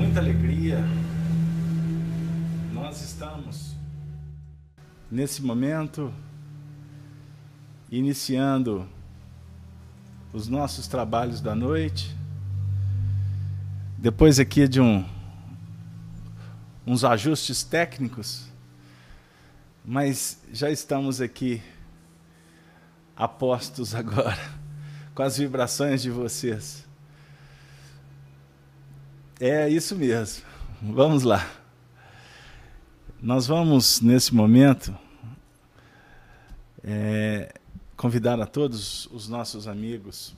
muita alegria, nós estamos nesse momento iniciando os nossos trabalhos da noite, depois aqui de uns ajustes técnicos, mas já estamos aqui apostos agora com as vibrações de vocês. É isso mesmo. Vamos lá. Nós vamos, nesse momento, convidar a todos os nossos amigos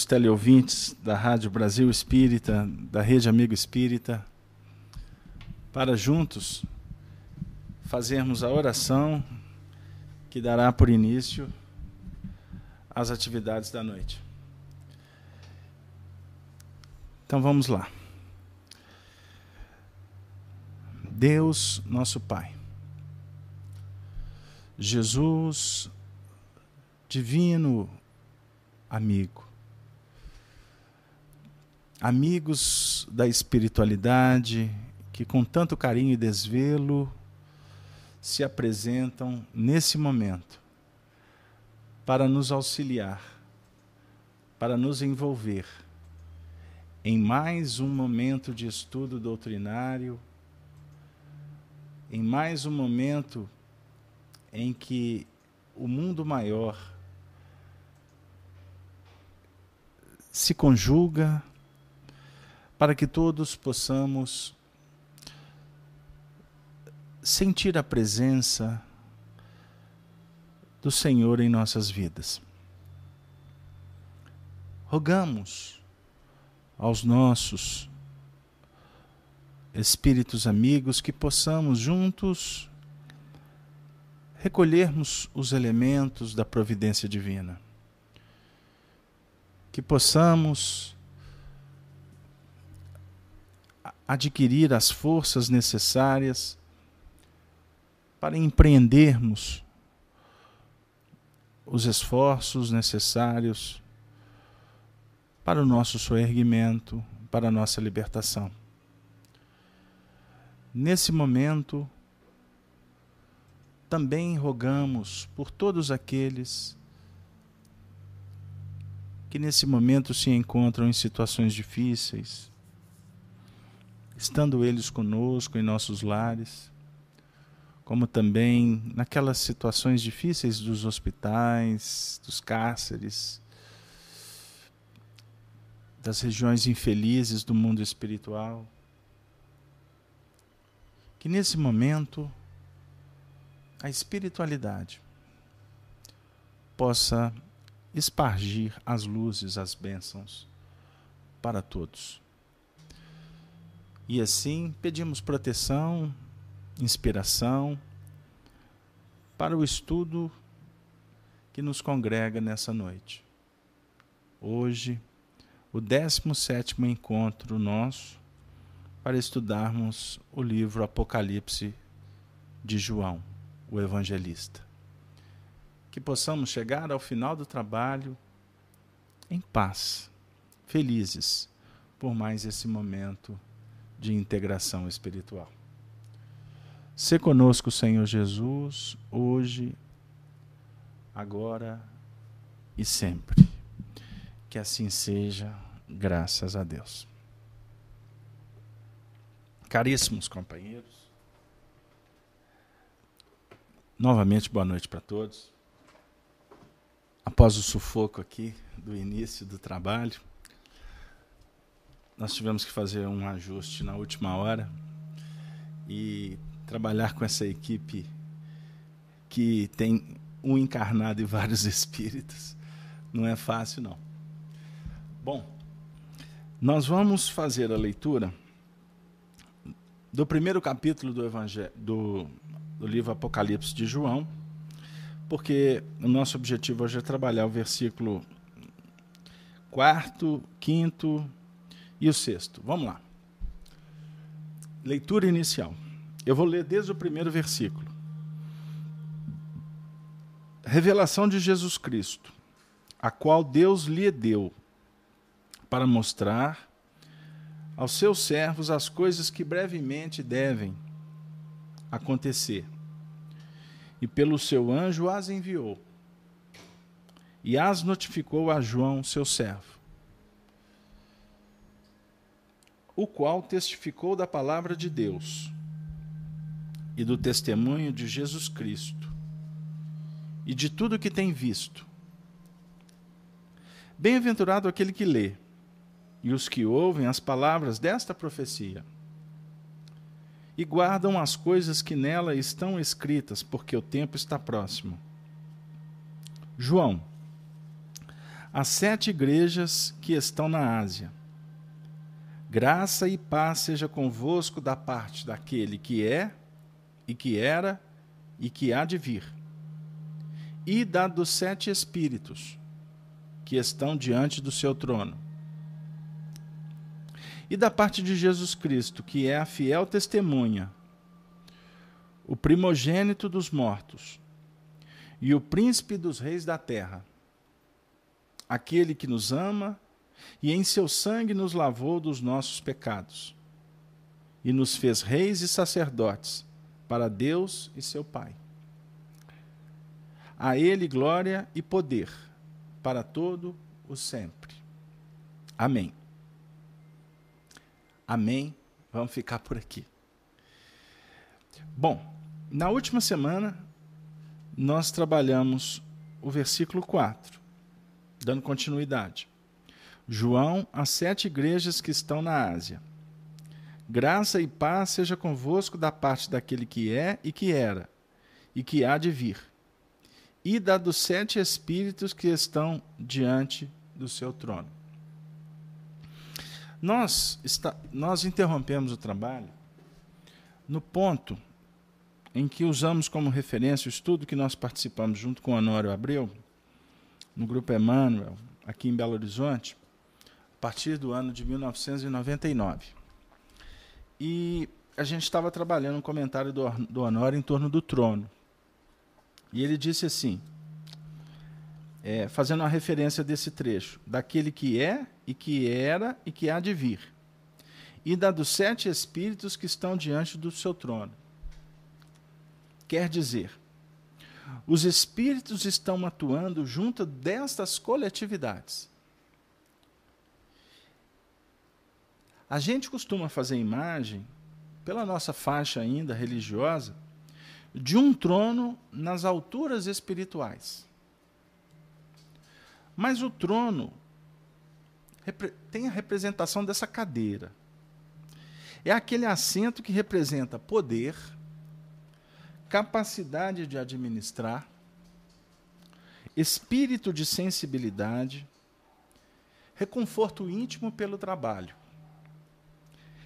teleouvintes da Rádio Brasil Espírita, da Rede Amigo Espírita, para juntos fazermos a oração que dará por início às atividades da noite. Então vamos lá. Deus, nosso Pai, Jesus, divino amigo, amigos da espiritualidade que com tanto carinho e desvelo se apresentam nesse momento para nos auxiliar, para nos envolver em mais um momento de estudo doutrinário, em mais um momento em que o mundo maior se conjuga para que todos possamos sentir a presença do Senhor em nossas vidas. Rogamos aos nossos espíritos amigos que possamos juntos recolhermos os elementos da providência divina, que possamos adquirir as forças necessárias para empreendermos os esforços necessários para o nosso soerguimento, para a nossa libertação. Nesse momento, também rogamos por todos aqueles que nesse momento se encontram em situações difíceis, estando eles conosco em nossos lares, como também naquelas situações difíceis dos hospitais, dos cárceres, das regiões infelizes do mundo espiritual. Que nesse momento a espiritualidade possa espargir as luzes, as bênçãos para todos. E assim pedimos proteção, inspiração para o estudo que nos congrega nessa noite. Hoje, o 17º encontro nosso para estudarmos o livro Apocalipse de João, o Evangelista. Que possamos chegar ao final do trabalho em paz, felizes por mais esse momento de integração espiritual. Sê conosco, Senhor Jesus, hoje, agora e sempre. Que assim seja, graças a Deus. Caríssimos companheiros, novamente boa noite para todos. Após o sufoco aqui do início do trabalho, nós tivemos que fazer um ajuste na última hora e trabalhar com essa equipe que tem um encarnado e vários espíritos não é fácil, não. Bom, nós vamos fazer a leitura do primeiro capítulo do livro Apocalipse de João, porque o nosso objetivo hoje é trabalhar o versículo 4º, 5º e o 6º. Vamos lá. Leitura inicial. Eu vou ler desde o primeiro versículo. Revelação de Jesus Cristo, a qual Deus lhe deu para mostrar aos seus servos as coisas que brevemente devem acontecer. E pelo seu anjo as enviou, e as notificou a João, seu servo, o qual testificou da palavra de Deus e do testemunho de Jesus Cristo e de tudo o que tem visto. Bem-aventurado aquele que lê e os que ouvem as palavras desta profecia e guardam as coisas que nela estão escritas, porque o tempo está próximo. João, as 7 igrejas que estão na Ásia, graça e paz seja convosco da parte daquele que é, e que era, e que há de vir, e da dos 7 Espíritos que estão diante do seu trono, e da parte de Jesus Cristo, que é a fiel testemunha, o primogênito dos mortos, e o príncipe dos reis da terra, aquele que nos ama e em seu sangue nos lavou dos nossos pecados, e nos fez reis e sacerdotes para Deus e seu Pai. A ele glória e poder para todo o sempre. Amém. Amém. Vamos ficar por aqui. Bom, na última semana nós trabalhamos o versículo 4, dando continuidade. João, as 7 igrejas que estão na Ásia. Graça e paz seja convosco da parte daquele que é e que era, e que há de vir, e da dos 7 Espíritos que estão diante do seu trono. Nós interrompemos o trabalho no ponto em que usamos como referência o estudo que nós participamos junto com o Honório Abreu, no Grupo Emmanuel, aqui em Belo Horizonte, a partir do ano de 1999. E a gente estava trabalhando um comentário do Honório em torno do trono. E ele disse assim, fazendo uma referência desse trecho, daquele que é, e que era, e que há de vir, e da dos 7 Espíritos que estão diante do seu trono. Quer dizer, os Espíritos estão atuando junto destas coletividades. A gente costuma fazer imagem, pela nossa faixa ainda religiosa, de um trono nas alturas espirituais. Mas o trono tem a representação dessa cadeira. É aquele assento que representa poder, capacidade de administrar, espírito de sensibilidade, reconforto íntimo pelo trabalho,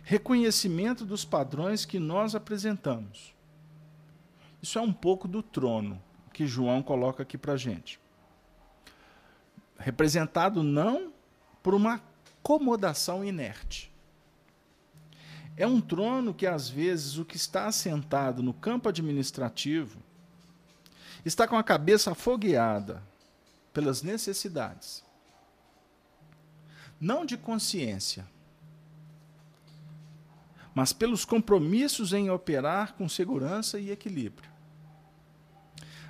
reconhecimento dos padrões que nós apresentamos. Isso é um pouco do trono que João coloca aqui para a gente. Representado não por uma acomodação inerte. É um trono que, às vezes, o que está assentado no campo administrativo está com a cabeça afogueada pelas necessidades, não de consciência, mas pelos compromissos em operar com segurança e equilíbrio.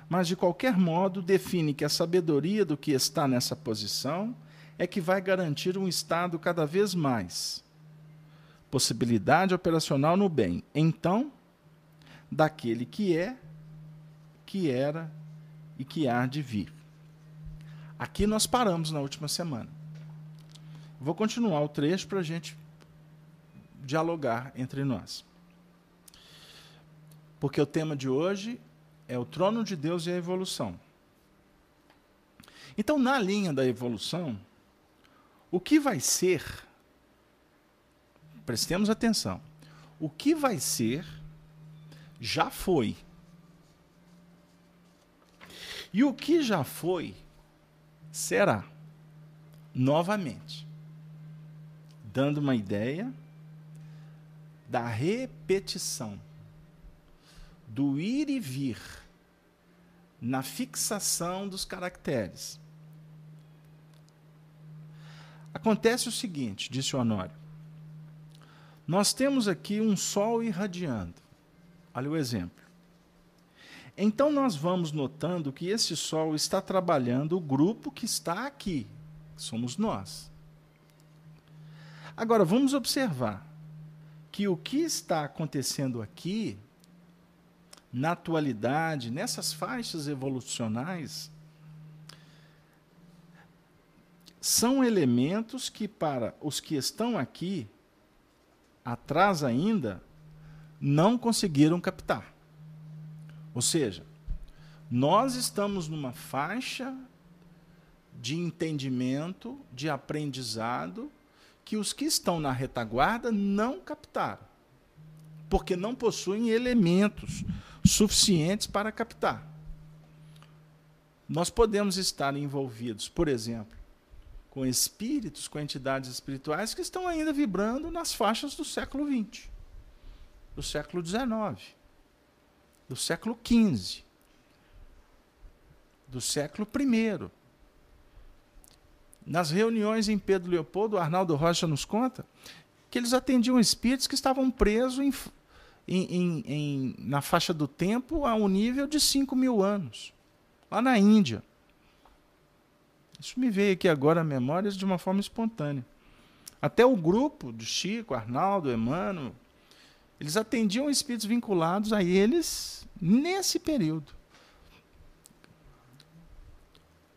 Mas, de qualquer modo, define que a sabedoria do que está nessa posição é que vai garantir um estado cada vez mais possibilidade operacional no bem, então, daquele que é, que era e que há de vir. Aqui nós paramos na última semana. Vou continuar o trecho para a gente dialogar entre nós. Porque o tema de hoje é o trono de Deus e a evolução. Então, na linha da evolução, o que vai ser, prestemos atenção, o que vai ser, já foi. E o que já foi, será, novamente. Dando uma ideia da repetição, do ir e vir, na fixação dos caracteres. Acontece o seguinte, disse o Honório, Nós temos aqui um sol irradiando. Olha o exemplo. Então nós vamos notando que esse sol está trabalhando o grupo que está aqui, que somos nós. Agora vamos observar que o que está acontecendo aqui, na atualidade, nessas faixas evolucionais, são elementos que, para os que estão aqui, atrás ainda, não conseguiram captar. Ou seja, nós estamos numa faixa de entendimento, de aprendizado, que os que estão na retaguarda não captaram, porque não possuem elementos suficientes para captar. Nós podemos estar envolvidos, por exemplo, com espíritos, com entidades espirituais que estão ainda vibrando nas faixas do século XX, do século XIX, do século XV, do século I. Nas reuniões em Pedro Leopoldo, o Arnaldo Rocha nos conta que eles atendiam espíritos que estavam presos na faixa do tempo a um nível de 5.000 anos, lá na Índia. Isso me veio aqui agora à memória de uma forma espontânea. Até o grupo do Chico, Arnaldo, Emmanuel, eles atendiam espíritos vinculados a eles nesse período.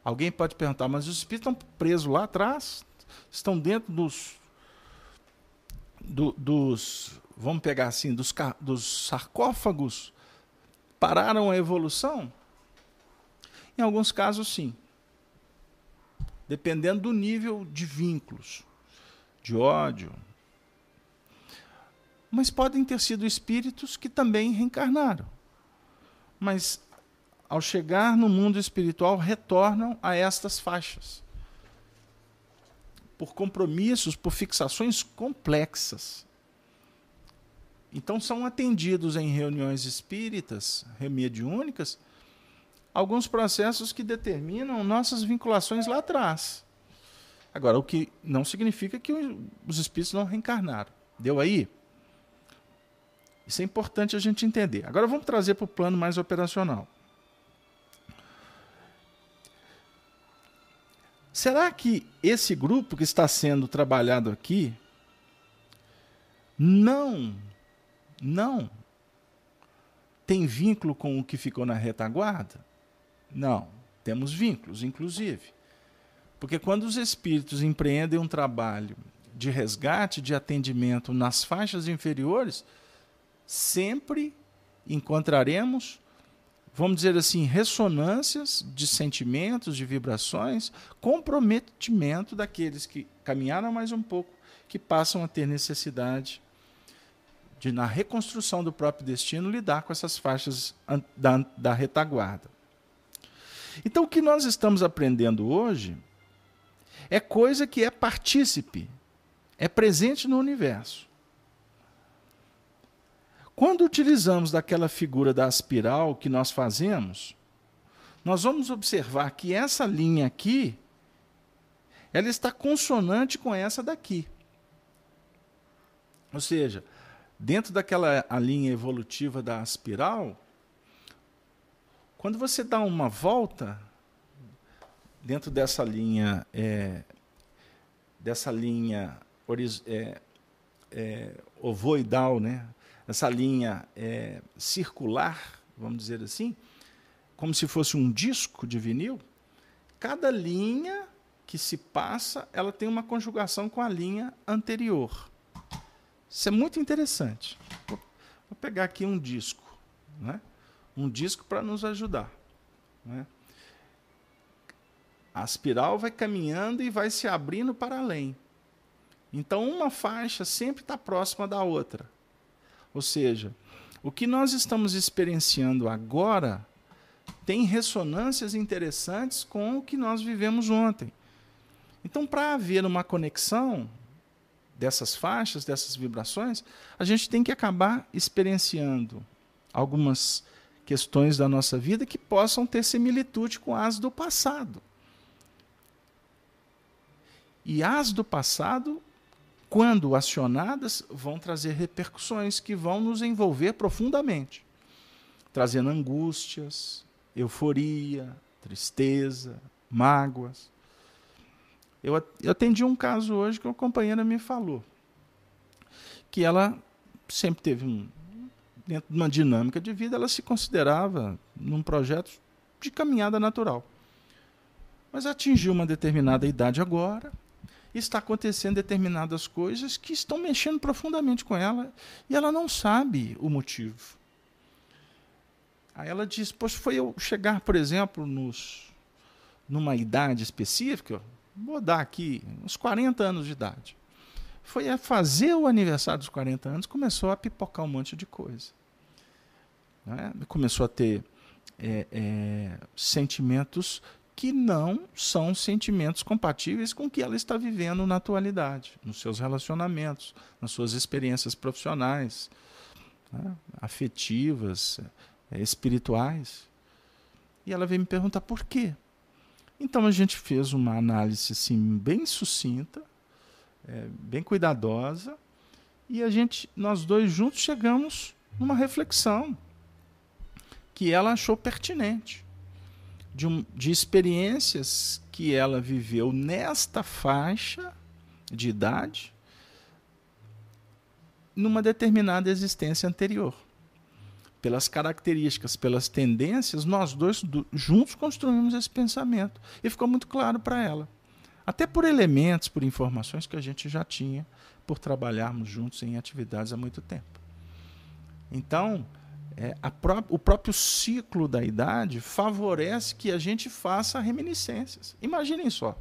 Alguém pode perguntar, mas os espíritos estão presos lá atrás? Estão dentro dos vamos pegar assim, dos sarcófagos? Pararam a evolução? Em alguns casos, sim. Dependendo do nível de vínculos, de ódio. Mas podem ter sido espíritos que também reencarnaram. Mas, ao chegar no mundo espiritual, retornam a estas faixas. Por compromissos, por fixações complexas. Então, são atendidos em reuniões espíritas, mediúnicas, alguns processos que determinam nossas vinculações lá atrás. Agora, o que não significa que os espíritos não reencarnaram. Deu aí? Isso é importante a gente entender. Agora vamos trazer para o plano mais operacional. Será que esse grupo que está sendo trabalhado aqui não tem vínculo com o que ficou na retaguarda? Não, temos vínculos, inclusive. Porque quando os espíritos empreendem um trabalho de resgate, de atendimento nas faixas inferiores, sempre encontraremos, vamos dizer assim, ressonâncias de sentimentos, de vibrações, comprometimento daqueles que caminharam mais um pouco, que passam a ter necessidade de, na reconstrução do próprio destino, lidar com essas faixas da retaguarda. Então, o que nós estamos aprendendo hoje é coisa que é partícipe, é presente no universo. Quando utilizamos daquela figura da espiral que nós fazemos, nós vamos observar que essa linha aqui, ela está consonante com essa daqui. Ou seja, dentro daquela a linha evolutiva da espiral, quando você dá uma volta dentro dessa linha, ovoidal, né? Essa linha circular, vamos dizer assim, como se fosse um disco de vinil, cada linha que se passa, ela tem uma conjugação com a linha anterior. Isso é muito interessante. Vou pegar aqui um disco, né? Um disco para nos ajudar, né? A espiral vai caminhando e vai se abrindo para além. Então, uma faixa sempre está próxima da outra. Ou seja, o que nós estamos experienciando agora tem ressonâncias interessantes com o que nós vivemos ontem. Então, para haver uma conexão dessas faixas, dessas vibrações, a gente tem que acabar experienciando algumas questões da nossa vida que possam ter similitude com as do passado. E as do passado quando acionadas, vão trazer repercussões que vão nos envolver profundamente, trazendo angústias, euforia, tristeza, mágoas. Eu atendi um caso hoje que uma companheira me falou que ela sempre teve dentro de uma dinâmica de vida, ela se considerava num projeto de caminhada natural. Mas atingiu uma determinada idade agora, e está acontecendo determinadas coisas que estão mexendo profundamente com ela, e ela não sabe o motivo. Aí ela diz, poxa, foi eu chegar, por exemplo, numa idade específica, vou dar aqui uns 40 anos de idade. Foi a fazer o aniversário dos 40 anos, começou a pipocar um monte de coisa. Né? Começou a ter sentimentos que não são sentimentos compatíveis com o que ela está vivendo na atualidade, nos seus relacionamentos, nas suas experiências profissionais, né? Afetivas, espirituais. E ela veio me perguntar por quê. Então a gente fez uma análise assim, bem sucinta, bem cuidadosa, e nós dois juntos chegamos numa reflexão que ela achou pertinente, de experiências que ela viveu nesta faixa de idade, numa determinada existência anterior. Pelas características, pelas tendências, nós dois juntos construímos esse pensamento. E ficou muito claro para ela. Até por elementos, por informações que a gente já tinha, por trabalharmos juntos em atividades há muito tempo. Então, o próprio ciclo da idade favorece que a gente faça reminiscências. Imaginem só.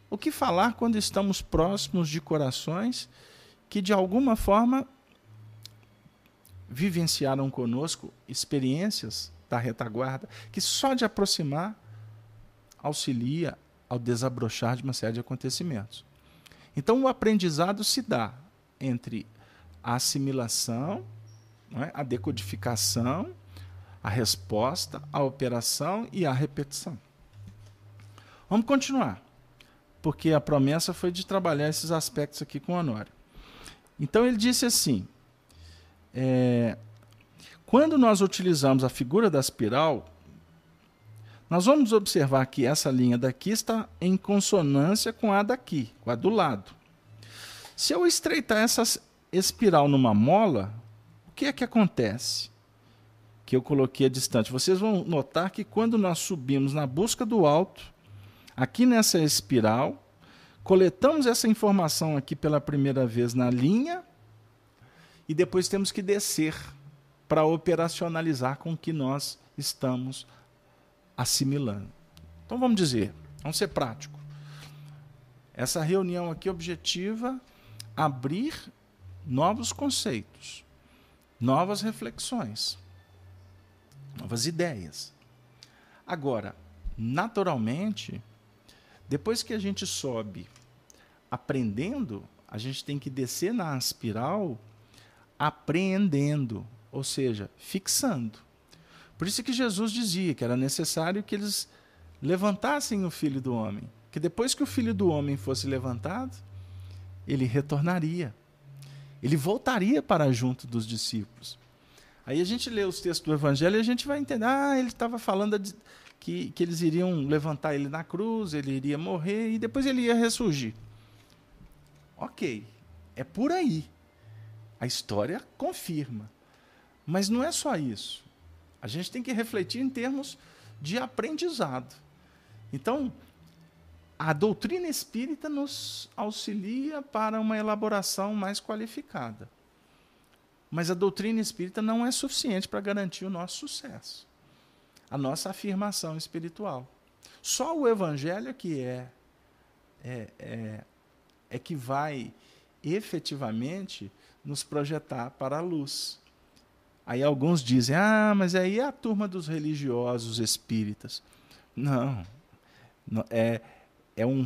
O que falar quando estamos próximos de corações que, de alguma forma, vivenciaram conosco experiências da retaguarda que só de aproximar auxilia ao desabrochar de uma série de acontecimentos. Então, o aprendizado se dá entre a assimilação, não é? A decodificação, a resposta, a operação e a repetição. Vamos continuar, porque a promessa foi de trabalhar esses aspectos aqui com o Honório. Então, ele disse assim, quando nós utilizamos a figura da espiral, nós vamos observar que essa linha daqui está em consonância com a daqui, com a do lado. Se eu estreitar essa espiral numa mola, o que é que acontece? Que eu coloquei a distante. Vocês vão notar que quando nós subimos na busca do alto, aqui nessa espiral, coletamos essa informação aqui pela primeira vez na linha, e depois temos que descer para operacionalizar com o que nós estamos assimilando. Então vamos ser prático. Essa reunião aqui objetiva abrir novos conceitos, novas reflexões, novas ideias. Agora, naturalmente, depois que a gente sobe aprendendo, a gente tem que descer na espiral apreendendo, ou seja, fixando. Por isso que Jesus dizia que era necessário que eles levantassem o Filho do Homem, que depois que o Filho do Homem fosse levantado, ele retornaria, ele voltaria para junto dos discípulos. Aí a gente lê os textos do Evangelho e a gente vai entender, ele estava falando que eles iriam levantar ele na cruz, ele iria morrer e depois ele ia ressurgir. Ok, é por aí. A história confirma. Mas não é só isso. A gente tem que refletir em termos de aprendizado. Então, a doutrina espírita nos auxilia para uma elaboração mais qualificada. Mas a doutrina espírita não é suficiente para garantir o nosso sucesso, a nossa afirmação espiritual. Só o Evangelho que que vai efetivamente nos projetar para a luz. Aí alguns dizem, mas aí é a turma dos religiosos espíritas. Não,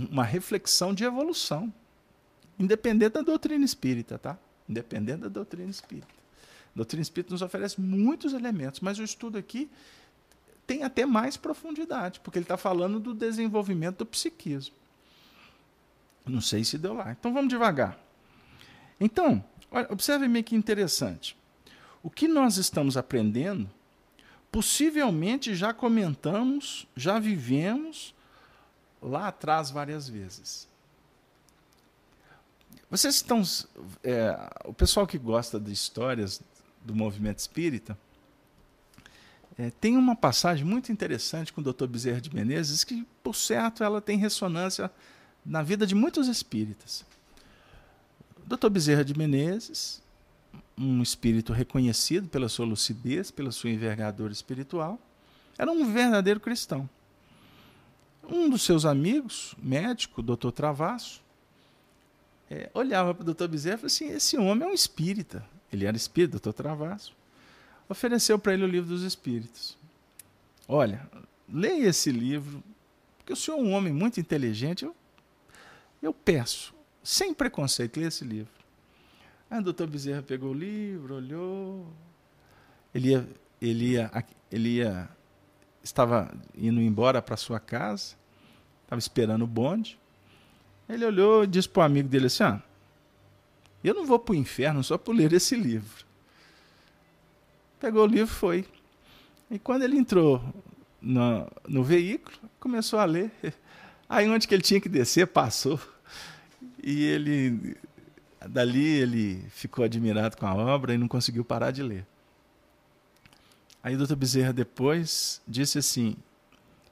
uma reflexão de evolução, independente da doutrina espírita, tá? Independente da doutrina espírita. A doutrina espírita nos oferece muitos elementos, mas o estudo aqui tem até mais profundidade, porque ele está falando do desenvolvimento do psiquismo. Não sei se deu lá. Então vamos devagar. Então, olha, observe meio que interessante. O que nós estamos aprendendo, possivelmente já comentamos, já vivemos lá atrás várias vezes. Vocês estão... o pessoal que gosta de histórias do movimento espírita, tem uma passagem muito interessante com o Dr. Bezerra de Menezes, que, por certo, ela tem ressonância na vida de muitos espíritas. O Dr. Bezerra de Menezes, um espírito reconhecido pela sua lucidez, pela sua envergadura espiritual, era um verdadeiro cristão. Um dos seus amigos, médico, o Dr. Travasso, olhava para o Dr. Bezerra e falava assim, esse homem é um espírita. Ele era espírita, Dr. Travasso. Ofereceu para ele o livro dos Espíritos. Olha, leia esse livro, porque o senhor é um homem muito inteligente, eu peço, sem preconceito, leia esse livro. Aí o doutor Bezerra pegou o livro, olhou, estava indo embora para sua casa, estava esperando o bonde. Ele olhou e disse para o amigo dele assim, eu não vou para o inferno só por ler esse livro. Pegou o livro e foi. E quando ele entrou no veículo, começou a ler. Aí onde que ele tinha que descer, passou. E dali ele ficou admirado com a obra e não conseguiu parar de ler. Aí o Dr. Bezerra depois disse assim,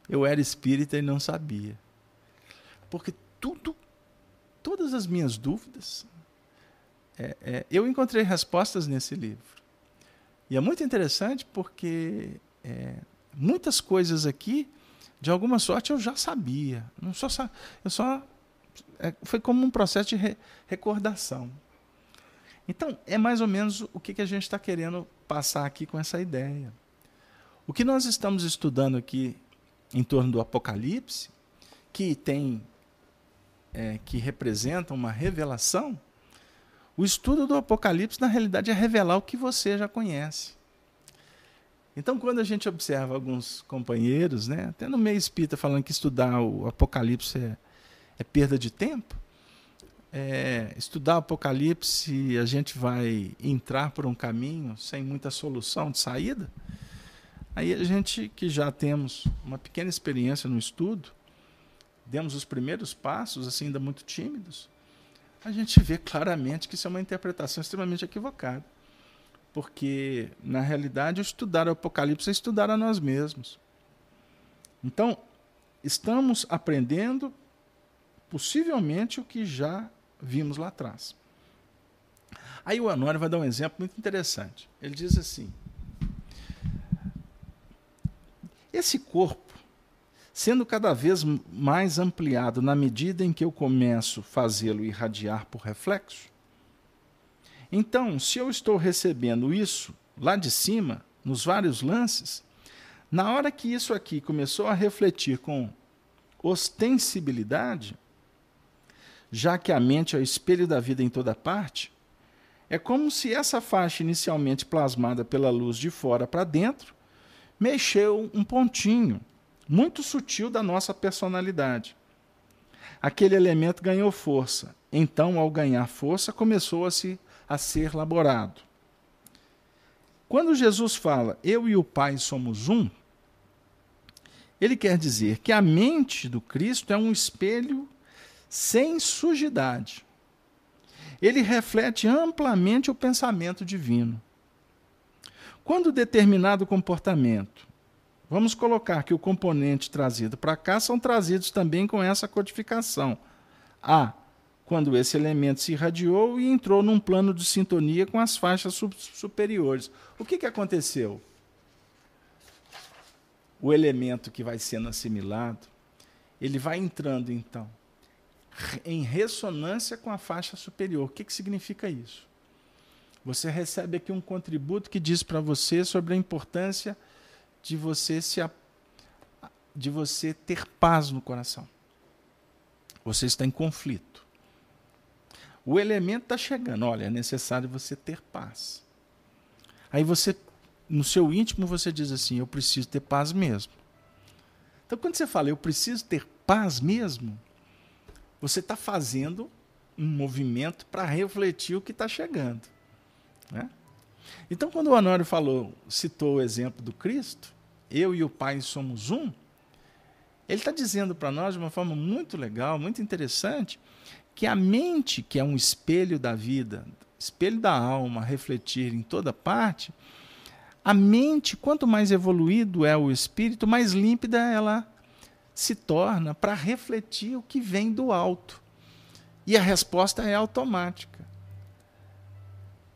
eu era espírita e não sabia. Porque todas as minhas dúvidas, eu encontrei respostas nesse livro. E é muito interessante porque muitas coisas aqui, de alguma sorte, eu já sabia. Foi como um processo de recordação. Então, é mais ou menos o que a gente está querendo passar aqui com essa ideia. O que nós estamos estudando aqui em torno do Apocalipse, que representa uma revelação, o estudo do Apocalipse, na realidade, é revelar o que você já conhece. Então, quando a gente observa alguns companheiros, até no meio espírita, falando que estudar o Apocalipse é perda de tempo, estudar o Apocalipse, a gente vai entrar por um caminho sem muita solução de saída, aí a gente que já temos uma pequena experiência no estudo, demos os primeiros passos, assim, ainda muito tímidos, a gente vê claramente que isso é uma interpretação extremamente equivocada. Porque, na realidade, estudar o Apocalipse é estudar a nós mesmos. Então, estamos aprendendo, possivelmente, o que já vimos lá atrás. Aí o Honório vai dar um exemplo muito interessante. Ele diz assim, esse corpo, sendo cada vez mais ampliado na medida em que eu começo a fazê-lo irradiar por reflexo, então, se eu estou recebendo isso lá de cima, nos vários lances, na hora que isso aqui começou a refletir com ostensibilidade, já que a mente é o espelho da vida em toda parte, é como se essa faixa inicialmente plasmada pela luz de fora para dentro mexeu um pontinho muito sutil da nossa personalidade. Aquele elemento ganhou força. Então, ao ganhar força, começou a ser elaborado. Quando Jesus fala, eu e o Pai somos um, ele quer dizer que a mente do Cristo é um espelho sem sujidade. Ele reflete amplamente o pensamento divino. Quando determinado comportamento, vamos colocar que o componente trazido para cá são trazidos também com essa codificação. Quando esse elemento se irradiou e entrou num plano de sintonia com as faixas superiores. O que aconteceu? O elemento que vai sendo assimilado, ele vai entrando, então, em ressonância com a faixa superior. O que significa isso? Você recebe aqui um contributo que diz para você sobre a importância de você ter paz no coração. Você está em conflito. O elemento está chegando. Olha, é necessário você ter paz. Aí você, no seu íntimo, você diz assim, eu preciso ter paz mesmo. Então, quando você fala, eu preciso ter paz mesmo, você está fazendo um movimento para refletir o que está chegando, né? Então, quando o Honório citou o exemplo do Cristo, eu e o Pai somos um, ele está dizendo para nós, de uma forma muito legal, muito interessante, que a mente, que é um espelho da vida, espelho da alma, refletir em toda parte, a mente, quanto mais evoluído é o espírito, mais límpida ela se torna para refletir o que vem do alto. E a resposta é automática.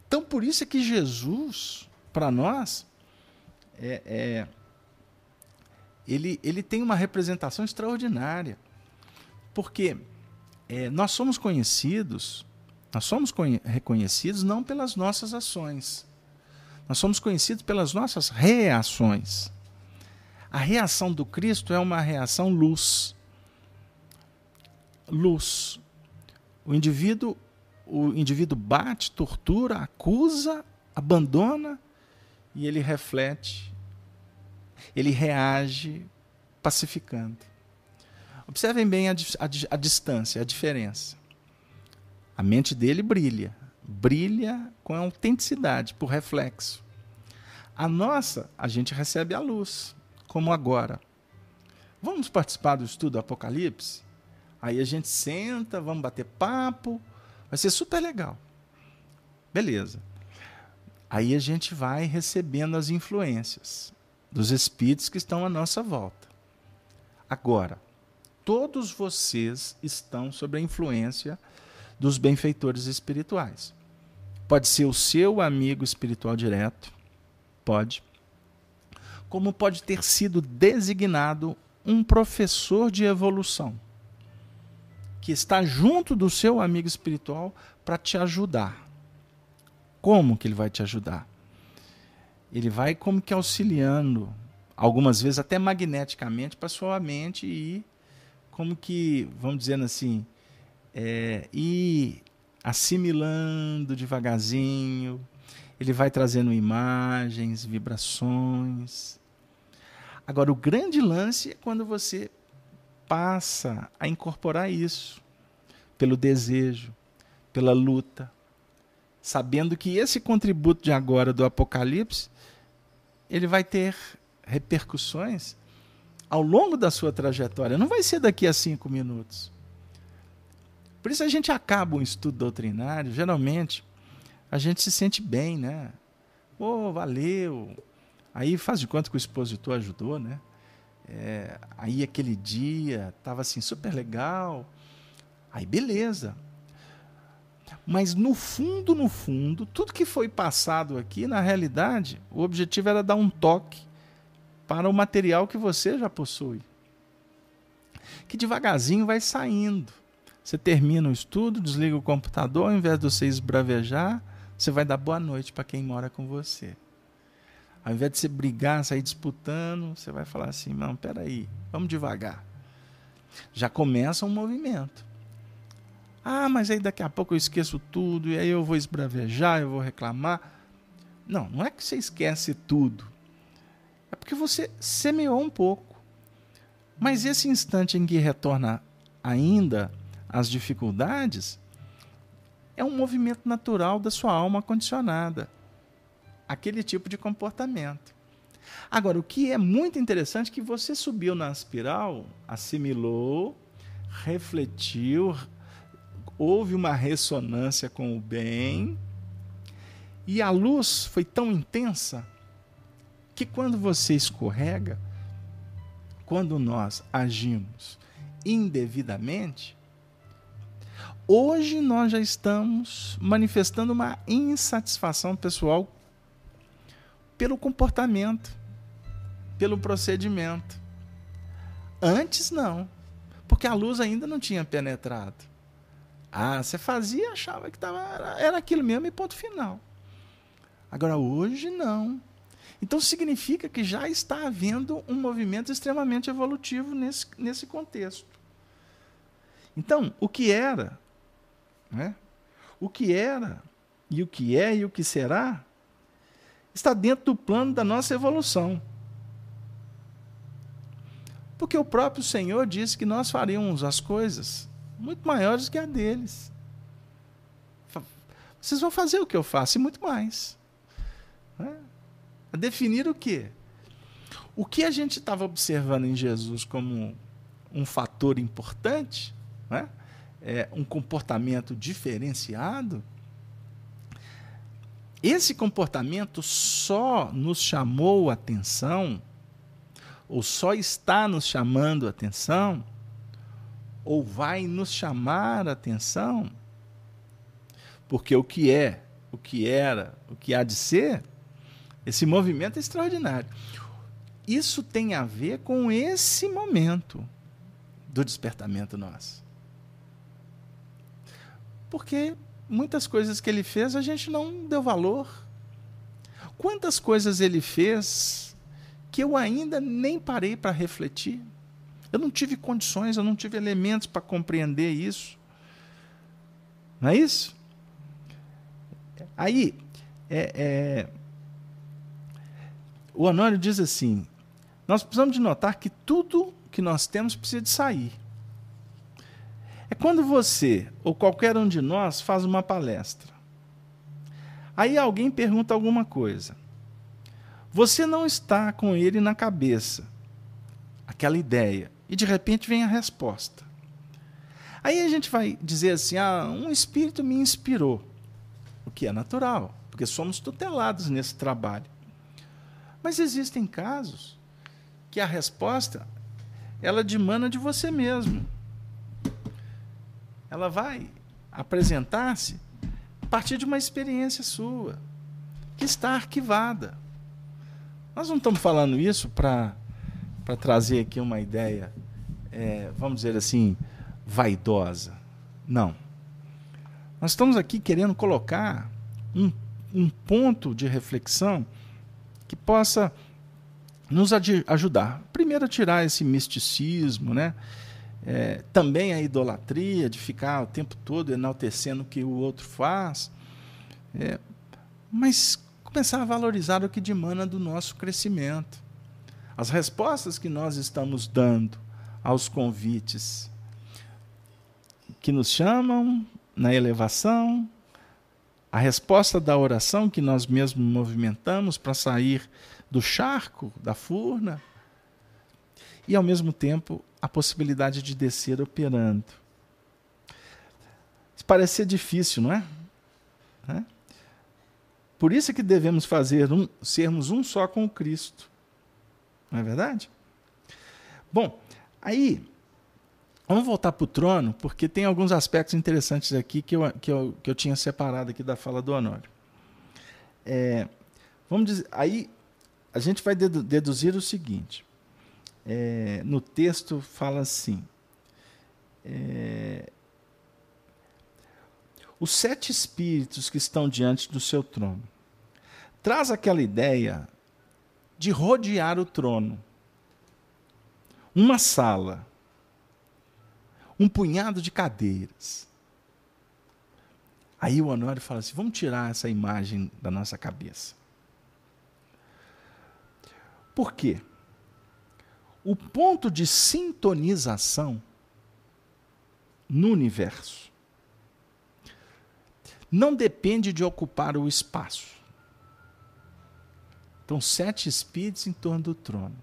Então, por isso é que Jesus, para nós, ele tem uma representação extraordinária. Porque nós somos reconhecidos não pelas nossas ações. Nós somos conhecidos pelas nossas reações. A reação do Cristo é uma reação luz. Luz. O indivíduo bate, tortura, acusa, abandona e ele reflete. Ele reage pacificando. Observem bem a distância, a diferença. A mente dele brilha com autenticidade, por reflexo. A nossa, a gente recebe a luz, como agora. Vamos participar do estudo do Apocalipse? Aí a gente senta, vamos bater papo, vai ser super legal. Beleza. Aí a gente vai recebendo as influências dos espíritos que estão à nossa volta. Agora, todos vocês estão sob a influência dos benfeitores espirituais. Pode ser o seu amigo espiritual direto, pode. Como pode ter sido designado um professor de evolução, que está junto do seu amigo espiritual para te ajudar. Como que ele vai te ajudar? Ele vai como que auxiliando, algumas vezes até magneticamente, para sua mente ir como que, vamos dizendo assim, ir assimilando devagarzinho. Ele vai trazendo imagens, vibrações. Agora, o grande lance é quando você passa a incorporar isso pelo desejo, pela luta, sabendo que esse contributo de agora do Apocalipse, ele vai ter repercussões ao longo da sua trajetória. Não vai ser daqui a 5 minutos. Por isso a gente acaba um estudo doutrinário, geralmente a gente se sente bem, né? Pô, valeu. Aí faz de conta que o expositor ajudou, né? Aí aquele dia estava assim super legal. Aí beleza. Mas no fundo, tudo que foi passado aqui, na realidade, o objetivo era dar um toque para o material que você já possui. Que devagarzinho vai saindo. Você termina o estudo, desliga o computador, ao invés de você esbravejar, você vai dar boa noite para quem mora com você. Ao invés de você brigar, sair disputando, você vai falar assim, não, peraí, vamos devagar. Já começa um movimento. Ah, mas aí daqui a pouco eu esqueço tudo, e aí eu vou esbravejar, eu vou reclamar. Não, não é que você esquece tudo. É porque você semeou um pouco. Mas esse instante em que retorna ainda as dificuldades, é um movimento natural da sua alma condicionada. Aquele tipo de comportamento. Agora, o que é muito interessante é que você subiu na espiral, assimilou, refletiu, houve uma ressonância com o bem, e a luz foi tão intensa que quando você escorrega, quando nós agimos indevidamente, hoje nós já estamos manifestando uma insatisfação pessoal pelo comportamento, pelo procedimento. Antes não, porque a luz ainda não tinha penetrado. Ah, você fazia e achava que era aquilo mesmo e ponto final. Agora hoje não. Então significa que já está havendo um movimento extremamente evolutivo nesse contexto. Então, o que era, né? O que era, e o que é e o que será, está dentro do plano da nossa evolução. Porque o próprio Senhor disse que nós faríamos as coisas muito maiores que a deles. Vocês vão fazer o que eu faço e muito mais. A definir o quê? O que a gente estava observando em Jesus como um fator importante, né? Um comportamento diferenciado, esse comportamento só nos chamou a atenção, ou só está nos chamando a atenção, ou vai nos chamar a atenção, porque o que é, o que era, o que há de ser, esse movimento é extraordinário. Isso tem a ver com esse momento do despertamento nosso. Porque muitas coisas que ele fez a gente não deu valor. Quantas coisas ele fez que eu ainda nem parei para refletir? Eu não tive condições, eu não tive elementos para compreender isso. Não é isso? Aí, o Honório diz assim, nós precisamos de notar que tudo que nós temos precisa de sair. É quando você, ou qualquer um de nós, faz uma palestra. Aí alguém pergunta alguma coisa. Você não está com ele na cabeça, aquela ideia, e de repente vem a resposta. Aí a gente vai dizer assim, um espírito me inspirou, o que é natural, porque somos tutelados nesse trabalho. Mas existem casos que a resposta, ela dimana de você mesmo. Ela vai apresentar-se a partir de uma experiência sua, que está arquivada. Nós não estamos falando isso para trazer aqui uma ideia, vamos dizer assim, vaidosa. Não. Nós estamos aqui querendo colocar um ponto de reflexão que possa nos ajudar. Primeiro, a tirar esse misticismo, né? Também a idolatria, de ficar o tempo todo enaltecendo o que o outro faz, mas começar a valorizar o que dimana do nosso crescimento. As respostas que nós estamos dando aos convites que nos chamam na elevação, a resposta da oração que nós mesmos movimentamos para sair do charco, da furna, e, ao mesmo tempo, a possibilidade de descer operando. Isso parece ser difícil, não é? Por isso é que devemos sermos um só com o Cristo. Não é verdade? Bom, aí, vamos voltar para o trono, porque tem alguns aspectos interessantes aqui que eu tinha separado aqui da fala do Honório. Vamos dizer, aí a gente vai deduzir o seguinte. No texto fala assim, os 7 espíritos que estão diante do seu trono. Traz aquela ideia de rodear o trono. Uma sala, um punhado de cadeiras. Aí o Honório fala assim, vamos tirar essa imagem da nossa cabeça. Por quê? O ponto de sintonização no universo não depende de ocupar o espaço. Então, 7 espíritos em torno do trono.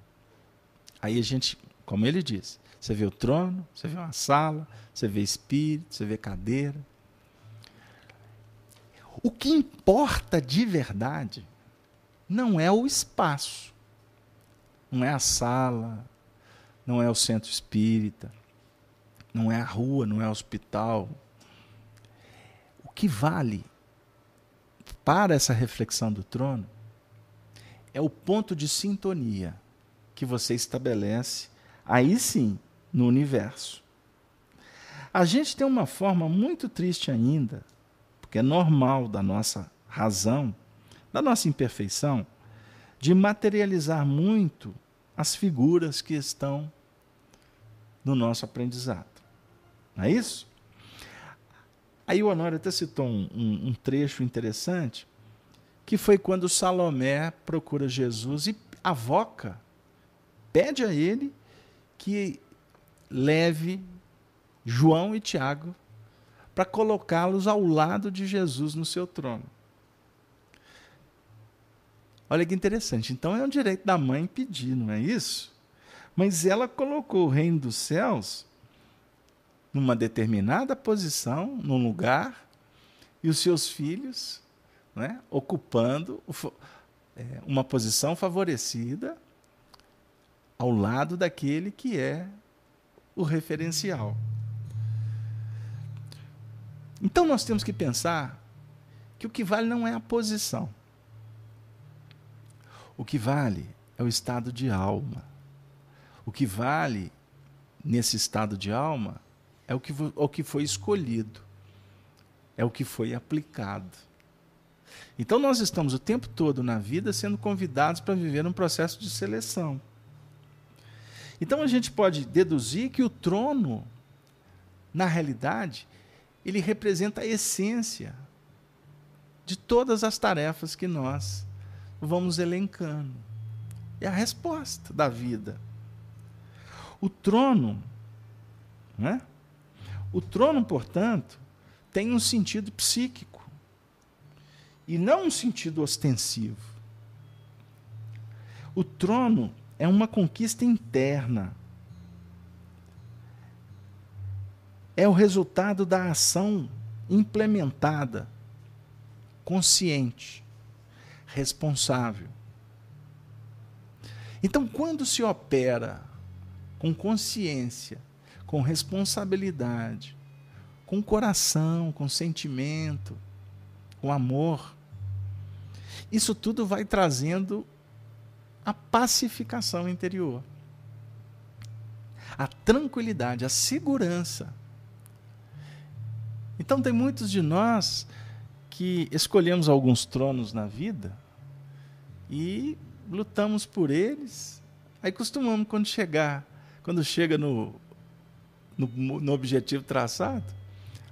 Aí a gente, como ele disse, você vê o trono, você vê uma sala, você vê espírito, você vê cadeira. O que importa de verdade não é o espaço. Não é a sala, não é o centro espírita, não é a rua, não é o hospital. O que vale para essa reflexão do trono é o ponto de sintonia que você estabelece, aí sim, no universo. A gente tem uma forma muito triste ainda, porque é normal da nossa razão, da nossa imperfeição, de materializar muito as figuras que estão no nosso aprendizado. Não é isso? Aí o Honório até citou um trecho interessante, que foi quando Salomé procura Jesus e avoca, pede a ele que leve João e Tiago, para colocá-los ao lado de Jesus no seu trono. Olha que interessante. Então é um direito da mãe pedir, não é isso? Mas ela colocou o reino dos céus numa determinada posição, num lugar, e os seus filhos, né, ocupando uma posição favorecida ao lado daquele que é o referencial. Então nós temos que pensar que o que vale não é a posição. O que vale é o estado de alma. O que vale nesse estado de alma é o que foi escolhido, é o que foi aplicado. Então nós estamos o tempo todo na vida sendo convidados para viver um processo de seleção. Então a gente pode deduzir que o trono, na realidade, ele representa a essência de todas as tarefas que nós vamos elencando. É a resposta da vida. O trono, né? O trono, portanto, tem um sentido psíquico e não um sentido ostensivo. O trono é uma conquista interna. É o resultado da ação implementada, consciente, responsável. Então, quando se opera com consciência, com responsabilidade, com coração, com sentimento, com amor, isso tudo vai trazendo a pacificação interior, a tranquilidade, a segurança. Então tem muitos de nós que escolhemos alguns tronos na vida e lutamos por eles, aí costumamos quando chega no objetivo traçado,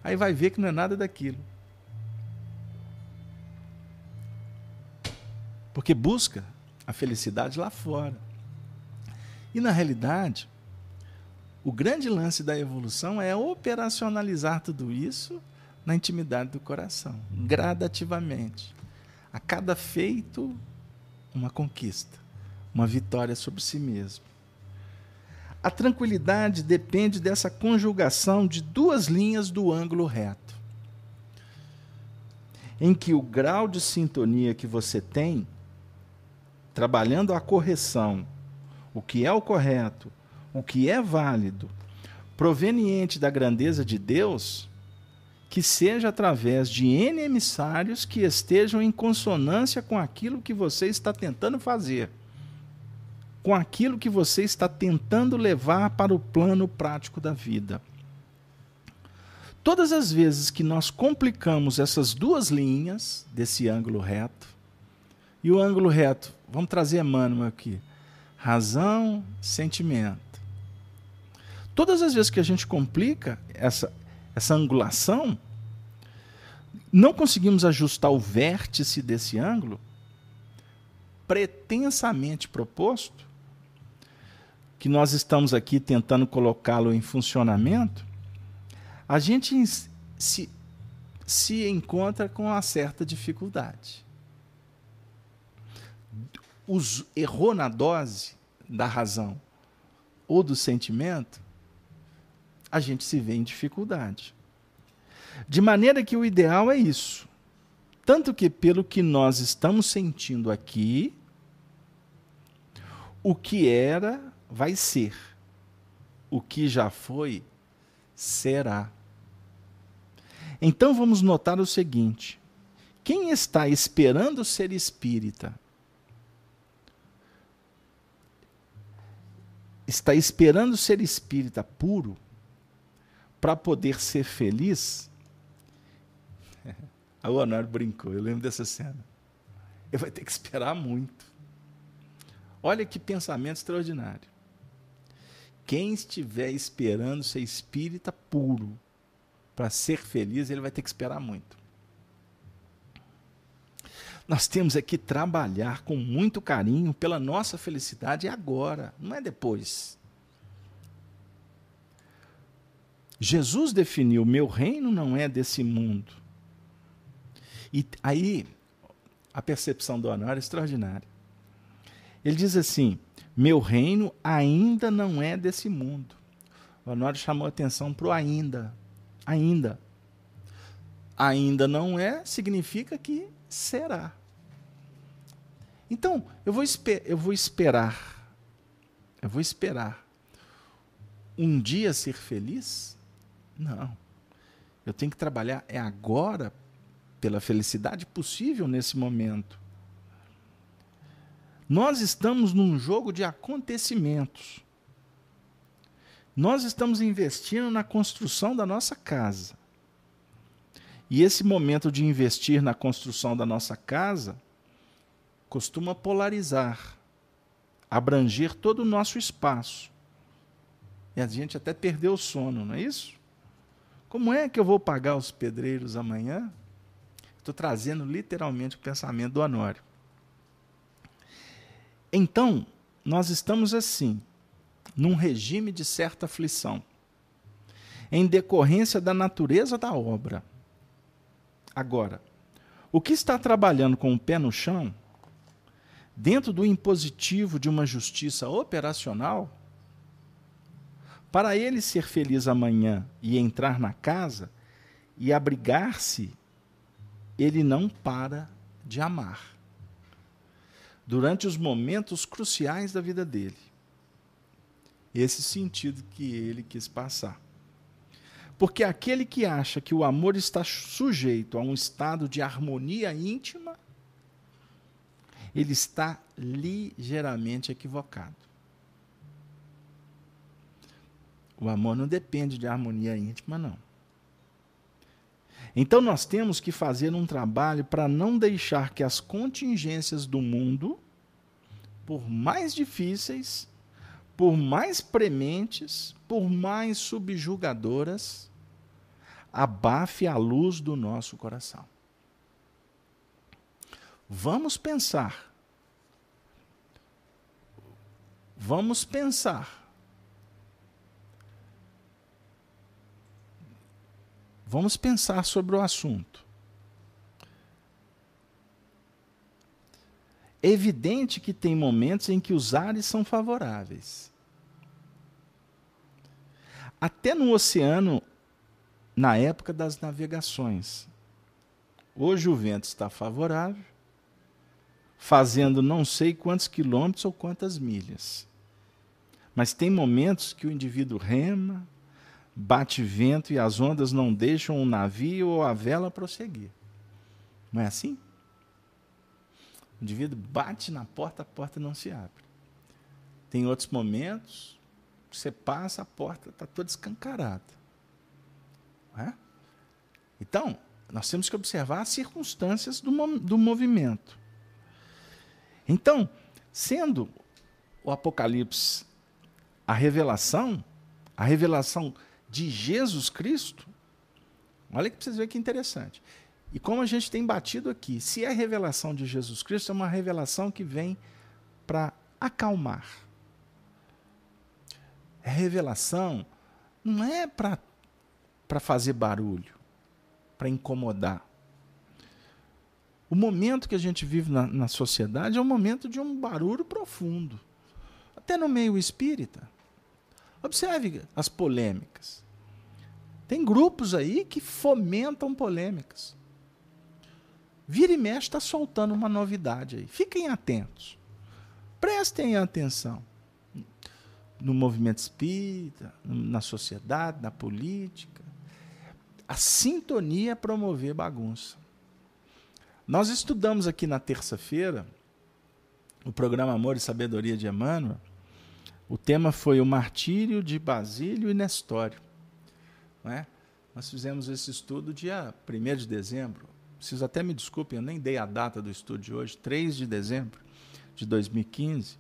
aí vai ver que não é nada daquilo. Porque busca a felicidade lá fora. E na realidade, o grande lance da evolução é operacionalizar tudo isso na intimidade do coração, gradativamente. A cada feito, uma conquista, uma vitória sobre si mesmo. A tranquilidade depende dessa conjugação de duas linhas do ângulo reto, em que o grau de sintonia que você tem, trabalhando a correção, o que é o correto, o que é válido, proveniente da grandeza de Deus, que seja através de N emissários que estejam em consonância com aquilo que você está tentando fazer, com aquilo que você está tentando levar para o plano prático da vida. Todas as vezes que nós complicamos essas duas linhas desse ângulo reto, e o ângulo reto, vamos trazer Emmanuel aqui, razão, sentimento. Todas as vezes que a gente complica essa angulação, não conseguimos ajustar o vértice desse ângulo, pretensamente proposto, que nós estamos aqui tentando colocá-lo em funcionamento, a gente se encontra com uma certa dificuldade. Errou na dose da razão ou do sentimento, a gente se vê em dificuldade. De maneira que o ideal é isso. Tanto que, pelo que nós estamos sentindo aqui, o que era, vai ser. O que já foi, será. Então vamos notar o seguinte: quem está esperando ser espírita, está esperando ser espírita puro para poder ser feliz. A Honório brincou, eu lembro dessa cena. Ele vai ter que esperar muito. Olha que pensamento extraordinário. Quem estiver esperando ser espírita puro para ser feliz, ele vai ter que esperar muito. Nós temos aqui que trabalhar com muito carinho pela nossa felicidade agora, não é depois. Jesus definiu: meu reino não é desse mundo. E aí, a percepção do Honório é extraordinária. Ele diz assim: meu reino ainda não é desse mundo. O Honório chamou a atenção para o ainda. Ainda. Ainda não é, significa que será. Então, eu vou esperar um dia ser feliz? Não. Eu tenho que trabalhar agora pela felicidade possível nesse momento. Nós estamos num jogo de acontecimentos. Nós estamos investindo na construção da nossa casa. E esse momento de investir na construção da nossa casa costuma polarizar, abranger todo o nosso espaço. E a gente até perdeu o sono, não é isso? Como é que eu vou pagar os pedreiros amanhã? Estou trazendo literalmente o pensamento do Honório. Então, nós estamos assim, num regime de certa aflição, em decorrência da natureza da obra. Agora, o que está trabalhando com o pé no chão, dentro do impositivo de uma justiça operacional, para ele ser feliz amanhã e entrar na casa e abrigar-se, ele não para de amar. Durante os momentos cruciais da vida dele. Esse sentido que ele quis passar. Porque aquele que acha que o amor está sujeito a um estado de harmonia íntima, ele está ligeiramente equivocado. O amor não depende de harmonia íntima, não. Então nós temos que fazer um trabalho para não deixar que as contingências do mundo, por mais difíceis, por mais prementes, por mais subjugadoras, abafe a luz do nosso coração. Vamos pensar. Vamos pensar. Vamos pensar sobre o assunto. É evidente que tem momentos em que os ares são favoráveis. Até no oceano, na época das navegações. Hoje o vento está favorável, fazendo não sei quantos quilômetros ou quantas milhas. Mas tem momentos que o indivíduo rema, bate vento e as ondas não deixam o navio ou a vela prosseguir. Não é assim? O indivíduo bate na porta, a porta não se abre. Tem outros momentos, você passa, a porta está toda escancarada. Não é? Então, nós temos que observar as circunstâncias do movimento. Então, sendo o Apocalipse a revelação de Jesus Cristo, olha que vocês verem que interessante. E como a gente tem batido aqui, se é a revelação de Jesus Cristo, é uma revelação que vem para acalmar. A revelação não é para fazer barulho, para incomodar. O momento que a gente vive na sociedade é um momento de um barulho profundo. Até no meio espírita. Observe as polêmicas. Tem grupos aí que fomentam polêmicas. Vira e mexe está soltando uma novidade aí. Fiquem atentos. Prestem atenção. No movimento espírita, na sociedade, na política. A sintonia é promover bagunça. Nós estudamos aqui na terça-feira o programa Amor e Sabedoria de Emmanuel. O tema foi o martírio de Basílio e Nestório. Não é? Nós fizemos esse estudo dia 1º de dezembro. Vocês até me desculpem, eu nem dei a data do estudo de hoje, 3 de dezembro de 2015.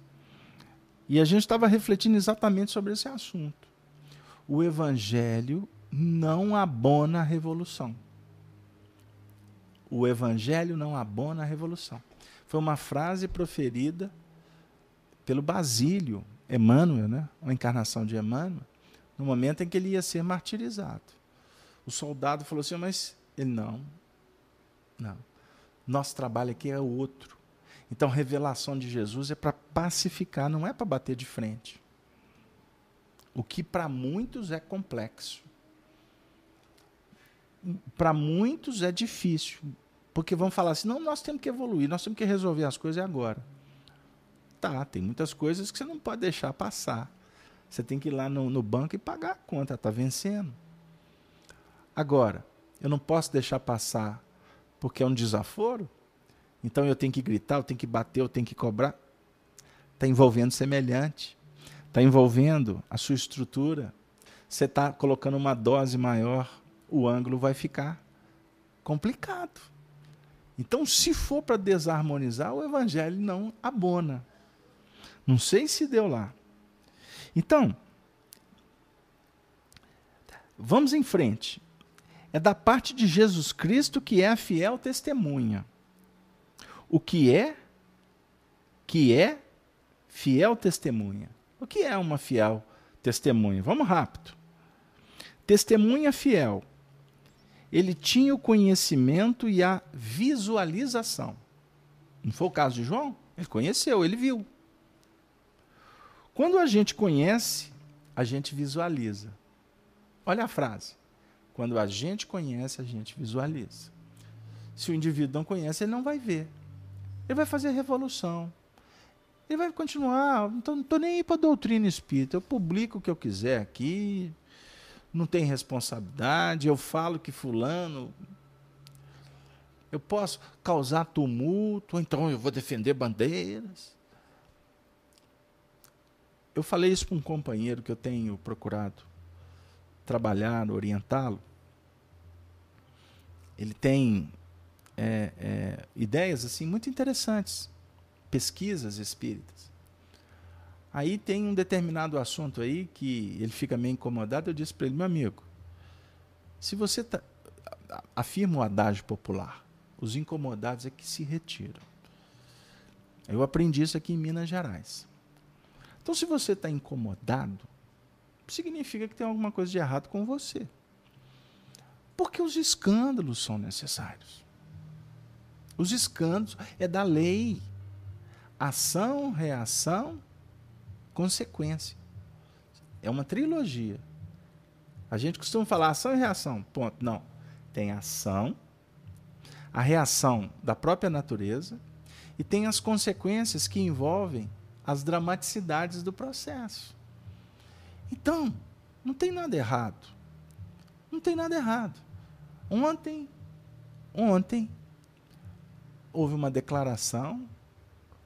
E a gente estava refletindo exatamente sobre esse assunto. O Evangelho não abona a revolução. O Evangelho não abona a revolução. Foi uma frase proferida pelo Basílio, Emmanuel, né? A encarnação de Emmanuel, no momento em que ele ia ser martirizado. O soldado falou assim, mas ele não. Nosso trabalho aqui é outro. Então, a revelação de Jesus é para pacificar, não é para bater de frente. O que para muitos é complexo. Para muitos é difícil. Porque vão falar assim, não, nós temos que evoluir, nós temos que resolver as coisas agora. Tá, tem muitas coisas que você não pode deixar passar. Você tem que ir lá no banco e pagar a conta, está vencendo. Agora, eu não posso deixar passar porque é um desaforo? Então eu tenho que gritar, eu tenho que bater, eu tenho que cobrar? Está envolvendo semelhante. Está envolvendo a sua estrutura. Você está colocando uma dose maior, o ângulo vai ficar complicado. Então, se for para desarmonizar, o evangelho não abona. Não sei se deu lá. Então, vamos em frente. É da parte de Jesus Cristo que é a fiel testemunha. O que é fiel testemunha? O que é uma fiel testemunha? Vamos rápido. Testemunha fiel. Ele tinha o conhecimento e a visualização. Não foi o caso de João? Ele conheceu, ele viu. Quando a gente conhece, a gente visualiza. Olha a frase. Quando a gente conhece, a gente visualiza. Se o indivíduo não conhece, ele não vai ver. Ele vai fazer revolução. Ele vai continuar, então não estou nem aí para a doutrina espírita. Eu publico o que eu quiser aqui, não tem responsabilidade, eu falo que fulano... Eu posso causar tumulto, então eu vou defender bandeiras. Eu falei isso para um companheiro que eu tenho procurado trabalhar, orientá-lo. Ele tem ideias assim muito interessantes, pesquisas espíritas. Aí tem um determinado assunto aí que ele fica meio incomodado. Eu disse para ele, meu amigo, se você afirma o adágio popular, os incomodados é que se retiram. Eu aprendi isso aqui em Minas Gerais. Então, se você está incomodado, significa que tem alguma coisa de errado com você. Porque os escândalos são necessários. Os escândalos é da lei. Ação, reação, consequência. É uma trilogia. A gente costuma falar ação e reação. Ponto. Não. Tem ação, a reação da própria natureza e tem as consequências que envolvem as dramaticidades do processo. Então, não tem nada errado. Não tem nada errado. Ontem, houve uma declaração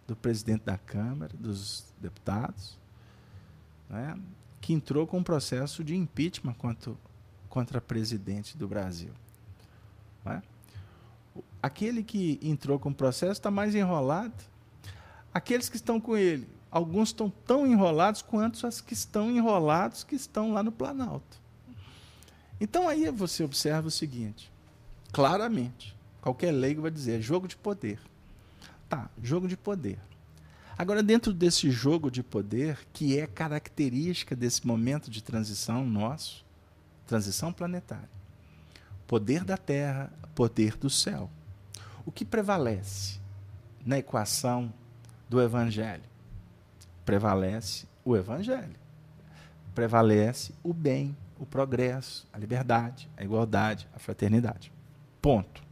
do presidente da Câmara, dos deputados, né, que entrou com um processo de impeachment contra a presidente do Brasil. Né? Aquele que entrou com o processo está mais enrolado. Aqueles que estão com ele, alguns estão tão enrolados quanto os que estão enrolados que estão lá no Planalto. Então aí você observa o seguinte, claramente, qualquer leigo vai dizer, é jogo de poder. Tá, jogo de poder. Agora, dentro desse jogo de poder, que é característica desse momento de transição nosso, transição planetária, poder da Terra, poder do céu. O que prevalece na equação do Evangelho? Prevalece o Evangelho. Prevalece o bem, o progresso, a liberdade, a igualdade, a fraternidade. Ponto.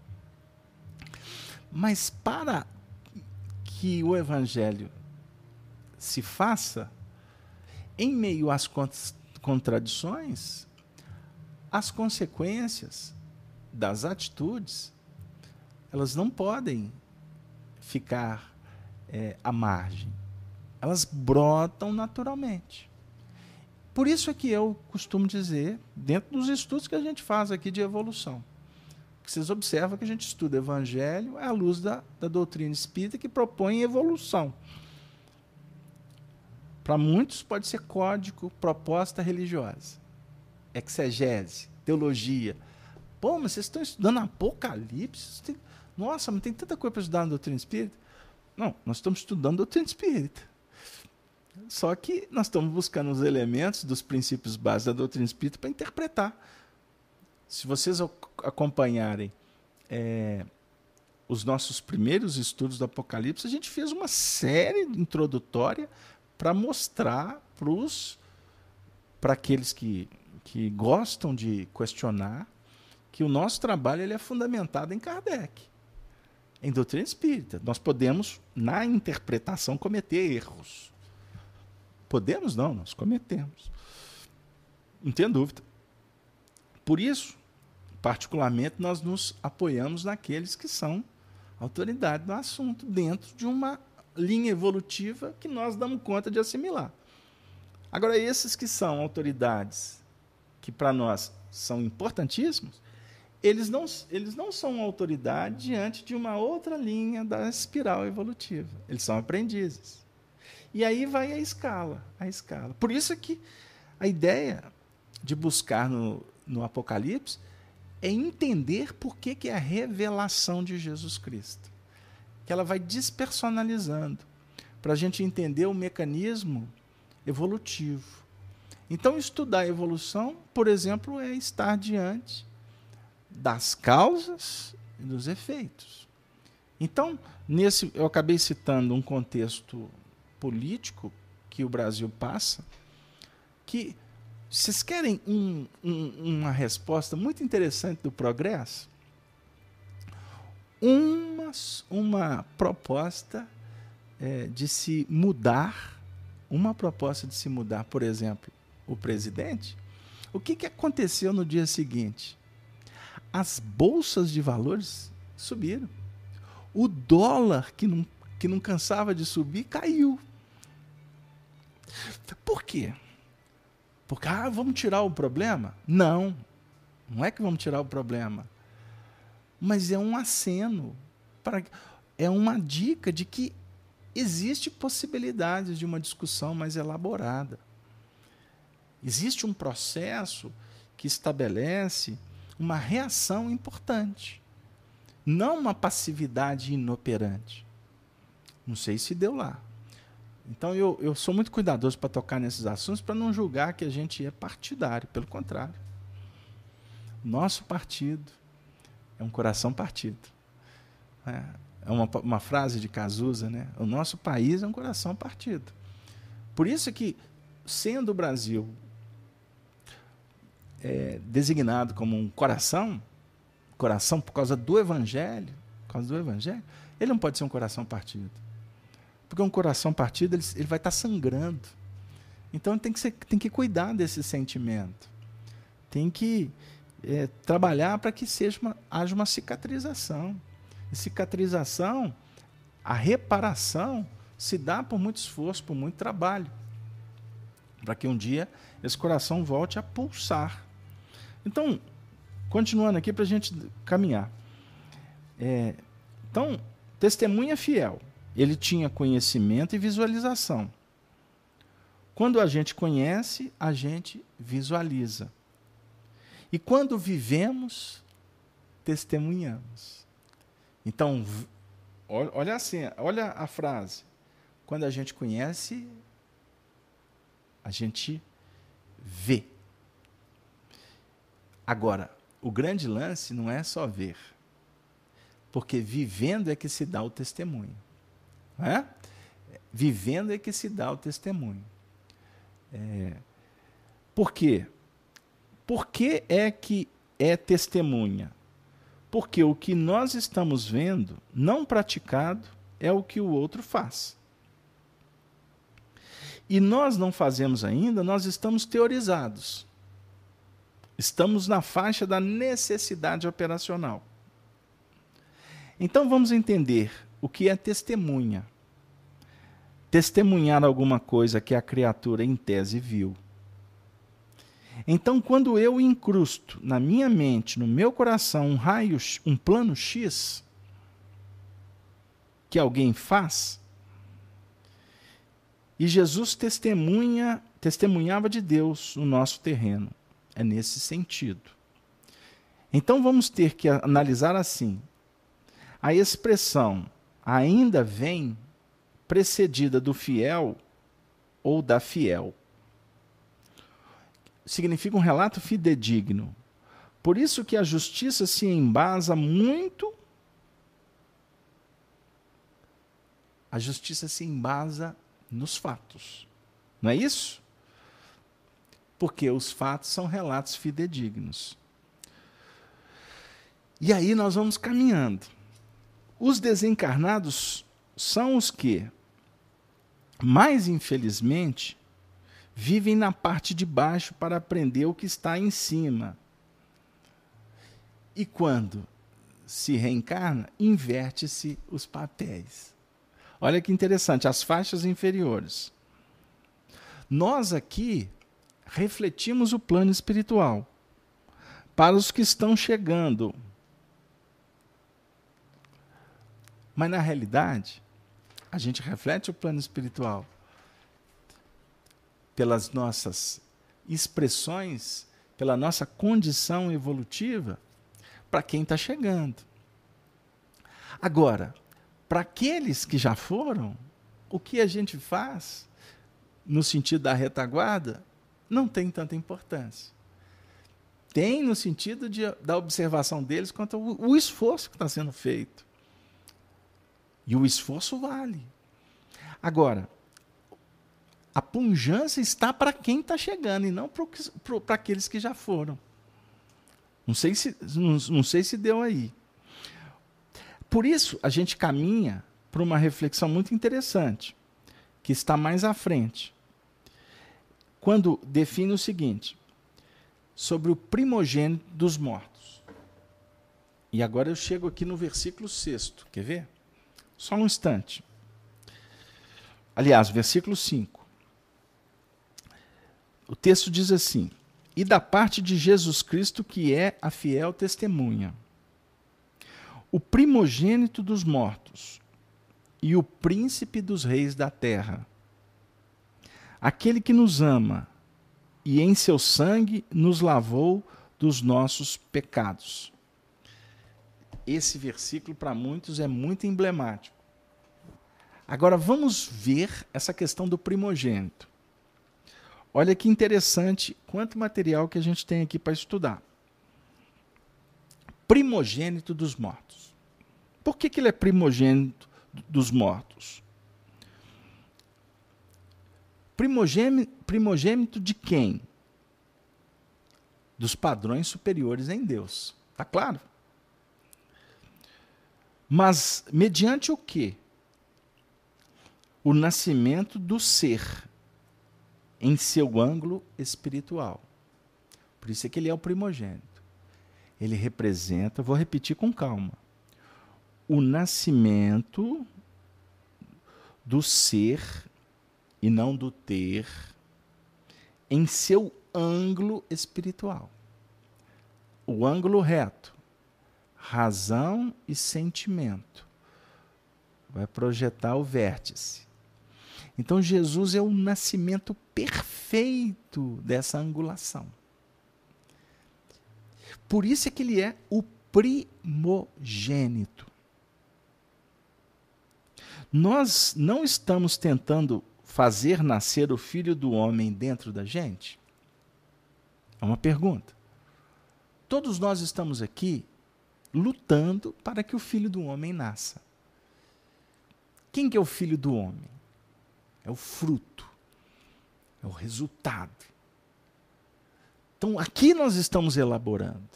Mas para que o Evangelho se faça, em meio às contradições, as consequências das atitudes, elas não podem ficar à margem. Elas brotam naturalmente. Por isso é que eu costumo dizer, dentro dos estudos que a gente faz aqui de evolução, vocês observam que a gente estuda o Evangelho à luz da doutrina espírita que propõe evolução. Para muitos pode ser código, proposta religiosa, exegese, teologia. Pô, mas vocês estão estudando Apocalipse? Nossa, mas tem tanta coisa para estudar na doutrina espírita. Não, nós estamos estudando doutrina espírita. Só que nós estamos buscando os elementos dos princípios básicos da doutrina espírita para interpretar. Se vocês acompanharem os nossos primeiros estudos do Apocalipse, a gente fez uma série introdutória para mostrar para aqueles que gostam de questionar, que o nosso trabalho ele é fundamentado em Kardec, em doutrina espírita. Nós podemos, na interpretação, cometer erros. Podemos não, nós cometemos. Não tem dúvida. Por isso, particularmente, nós nos apoiamos naqueles que são autoridade no assunto, dentro de uma linha evolutiva que nós damos conta de assimilar. Agora, esses que são autoridades, que para nós são importantíssimos, eles não são autoridade diante de uma outra linha da espiral evolutiva. Eles são aprendizes. E aí vai a escala. Por isso que a ideia de buscar no Apocalipse é entender por que é a revelação de Jesus Cristo. Que ela vai despersonalizando, para a gente entender o mecanismo evolutivo. Então, estudar a evolução, por exemplo, é estar diante das causas e dos efeitos. Então, eu acabei citando um contexto político que o Brasil passa, que vocês querem uma resposta muito interessante do progresso? Uma proposta de se mudar, por exemplo, o presidente. O que aconteceu no dia seguinte? As bolsas de valores subiram. O dólar, que não cansava de subir, caiu. Por quê? Porque, vamos tirar o problema? Não é que vamos tirar o problema. Mas é um aceno, é uma dica de que existe possibilidades de uma discussão mais elaborada. Existe um processo que estabelece uma reação importante, não uma passividade inoperante. Não sei se deu lá. Então, eu sou muito cuidadoso para tocar nesses assuntos, para não julgar que a gente é partidário. Pelo contrário. Nosso partido é um coração partido. É uma frase de Cazuza, né? O nosso país é um coração partido. Por isso que, sendo o Brasil designado como um coração por causa do Evangelho, ele não pode ser um coração partido. Porque um coração partido, ele vai estar sangrando. Então, tem que cuidar desse sentimento. Tem que trabalhar para que haja uma cicatrização. E cicatrização, a reparação, se dá por muito esforço, por muito trabalho. Para que um dia esse coração volte a pulsar. Então, continuando aqui para a gente caminhar. Então, testemunha fiel. Ele tinha conhecimento e visualização. Quando a gente conhece, a gente visualiza. E quando vivemos, testemunhamos. Então, olha assim, olha a frase. Quando a gente conhece, a gente vê. Agora, o grande lance não é só ver. Porque vivendo é que se dá o testemunho. Vivendo é que se dá o testemunho. Por quê? Por que é que é testemunha? Porque o que nós estamos vendo, não praticado, é o que o outro faz. E nós não fazemos ainda, nós estamos teorizados. Estamos na faixa da necessidade operacional. Então vamos entender o que é testemunha. Testemunhar alguma coisa que a criatura em tese viu. Então, quando eu incrusto na minha mente, no meu coração, um plano X que alguém faz, e Jesus testemunhava de Deus no nosso terreno. É nesse sentido. Então, vamos ter que analisar assim. A expressão ainda vem precedida do fiel ou da fiel. Significa um relato fidedigno. Por isso que a justiça se embasa muito. A justiça se embasa nos fatos. Não é isso? Porque os fatos são relatos fidedignos. E aí nós vamos caminhando. Os desencarnados são os que, mais infelizmente, vivem na parte de baixo para aprender o que está em cima. E quando se reencarna, inverte-se os papéis. Olha que interessante, as faixas inferiores. Nós aqui refletimos o plano espiritual. Para os que estão chegando. Mas, na realidade, a gente reflete o plano espiritual pelas nossas expressões, pela nossa condição evolutiva, para quem está chegando. Agora, para aqueles que já foram, o que a gente faz, no sentido da retaguarda, não tem tanta importância. Tem no sentido da observação deles quanto ao esforço que está sendo feito. E o esforço vale. Agora, a pujança está para quem está chegando e não para aqueles que já foram. Não sei se deu aí. Por isso, a gente caminha para uma reflexão muito interessante, que está mais à frente, quando define o seguinte, sobre o primogênito dos mortos. E agora eu chego aqui no versículo 6º, quer ver? Só um instante. Aliás, versículo 5. O texto diz assim: e da parte de Jesus Cristo, que é a fiel testemunha, o primogênito dos mortos e o príncipe dos reis da terra, aquele que nos ama e em seu sangue nos lavou dos nossos pecados. Esse versículo, para muitos, é muito emblemático. Agora, vamos ver essa questão do primogênito. Olha que interessante quanto material que a gente tem aqui para estudar. Primogênito dos mortos. Por que ele é primogênito dos mortos? Primogênito de quem? Dos padrões superiores em Deus. Está claro? Mas mediante o quê? O nascimento do ser em seu ângulo espiritual. Por isso é que ele é o primogênito. Ele representa, vou repetir com calma, o nascimento do ser e não do ter em seu ângulo espiritual. O ângulo reto, razão e sentimento, vai projetar o vértice. Então, Jesus é o nascimento perfeito dessa angulação. Por isso é que ele é o primogênito. Nós não estamos tentando fazer nascer o Filho do Homem dentro da gente? É uma pergunta. Todos nós estamos aqui lutando para que o Filho do Homem nasça. Quem que é o Filho do Homem? É o fruto, é o resultado. Então, aqui nós estamos elaborando.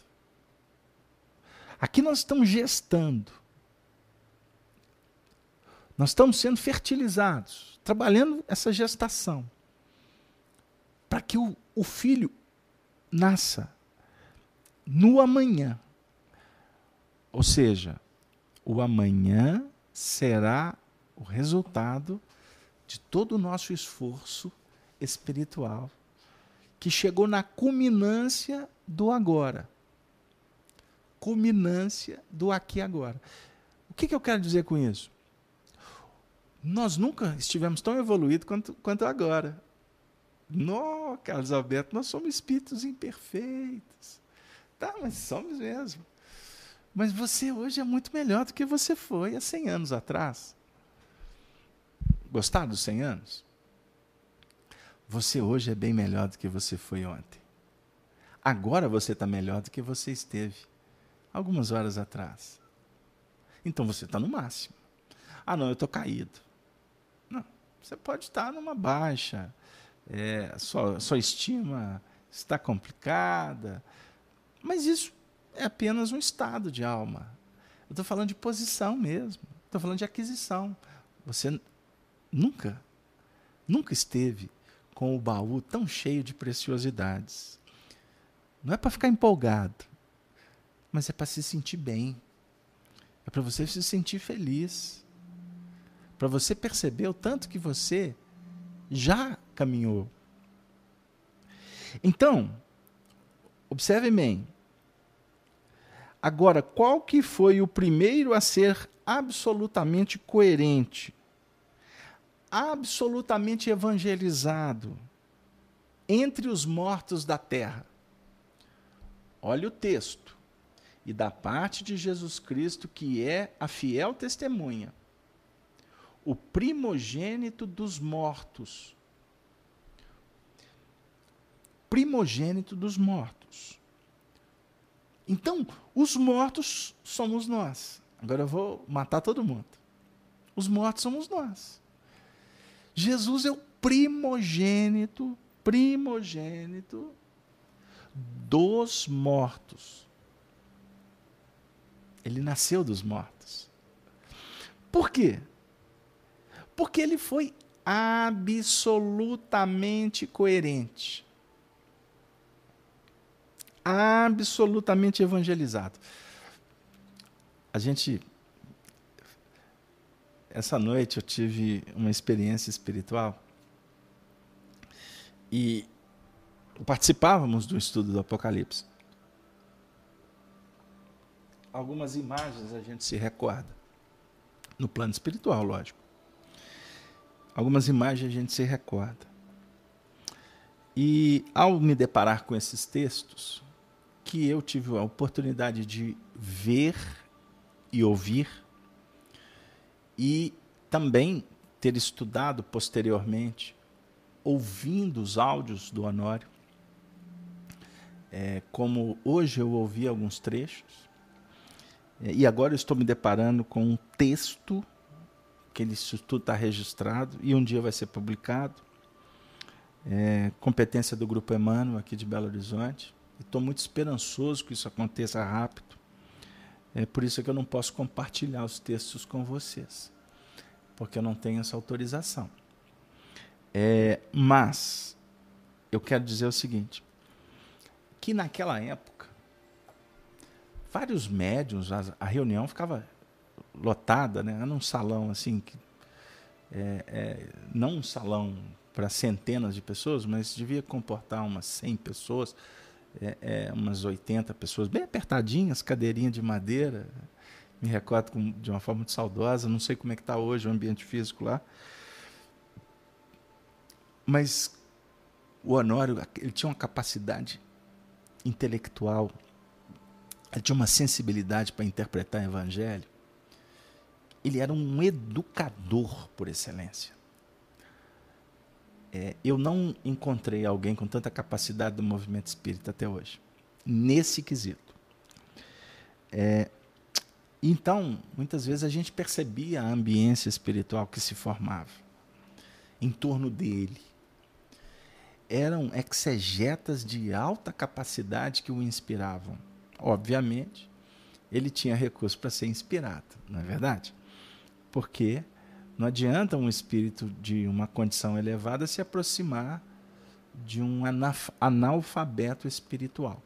Aqui nós estamos gestando. Nós estamos sendo fertilizados, trabalhando essa gestação, para que o filho nasça no amanhã. Ou seja, o amanhã será o resultado de todo o nosso esforço espiritual, que chegou na culminância do agora. Culminância do aqui e agora. O que eu quero dizer com isso? Nós nunca estivemos tão evoluídos quanto agora. Não, Carlos Alberto, nós somos espíritos imperfeitos. Tá, mas somos mesmo. Mas você hoje é muito melhor do que você foi há 100 anos atrás. Gostaram dos 100 anos? Você hoje é bem melhor do que você foi ontem. Agora você está melhor do que você esteve algumas horas atrás. Então você está no máximo. Ah, não, eu estou caído. Não, você pode estar numa baixa. Sua estima está complicada. Mas isso é apenas um estado de alma. Eu estou falando de posição mesmo. Estou falando de aquisição. Você nunca esteve com o baú tão cheio de preciosidades. Não é para ficar empolgado, mas é para se sentir bem. É para você se sentir feliz. Para você perceber o tanto que você já caminhou. Então, observe bem. Agora, qual que foi o primeiro a ser absolutamente coerente, absolutamente evangelizado entre os mortos da terra? Olha o texto. E da parte de Jesus Cristo, que é a fiel testemunha, o primogênito dos mortos. Primogênito dos mortos. Então, os mortos somos nós. Agora eu vou matar todo mundo. Os mortos somos nós. Jesus é o primogênito dos mortos. Ele nasceu dos mortos. Por quê? Porque ele foi absolutamente coerente. Absolutamente evangelizado. Essa noite eu tive uma experiência espiritual e participávamos do estudo do Apocalipse. Algumas imagens a gente se recorda, no plano espiritual, lógico. Algumas imagens a gente se recorda. E ao me deparar com esses textos, que eu tive a oportunidade de ver e ouvir, e também ter estudado posteriormente, ouvindo os áudios do Honório, como hoje eu ouvi alguns trechos, e agora eu estou me deparando com um texto, que isso tudo está registrado, e um dia vai ser publicado, competência do Grupo Emmanuel, aqui de Belo Horizonte. Estou muito esperançoso que isso aconteça rápido. Por isso que eu não posso compartilhar os textos com vocês, porque eu não tenho essa autorização. Mas eu quero dizer o seguinte, que naquela época, vários médiuns, a reunião ficava lotada, né? Era num salão assim, não um salão para centenas de pessoas, mas devia comportar umas 100 pessoas, umas 80 pessoas, bem apertadinhas, cadeirinha de madeira. Me recordo de uma forma muito saudosa, não sei como é que está hoje o ambiente físico lá. Mas o Honório, ele tinha uma capacidade intelectual, ele tinha uma sensibilidade para interpretar o Evangelho. Ele era um educador por excelência. Eu não encontrei alguém com tanta capacidade do movimento espírita até hoje, nesse quesito. Então, muitas vezes a gente percebia a ambiência espiritual que se formava em torno dele. Eram exegetas de alta capacidade que o inspiravam. Obviamente, ele tinha recurso para ser inspirado, não é verdade? Porque não adianta um espírito de uma condição elevada se aproximar de um analfabeto espiritual,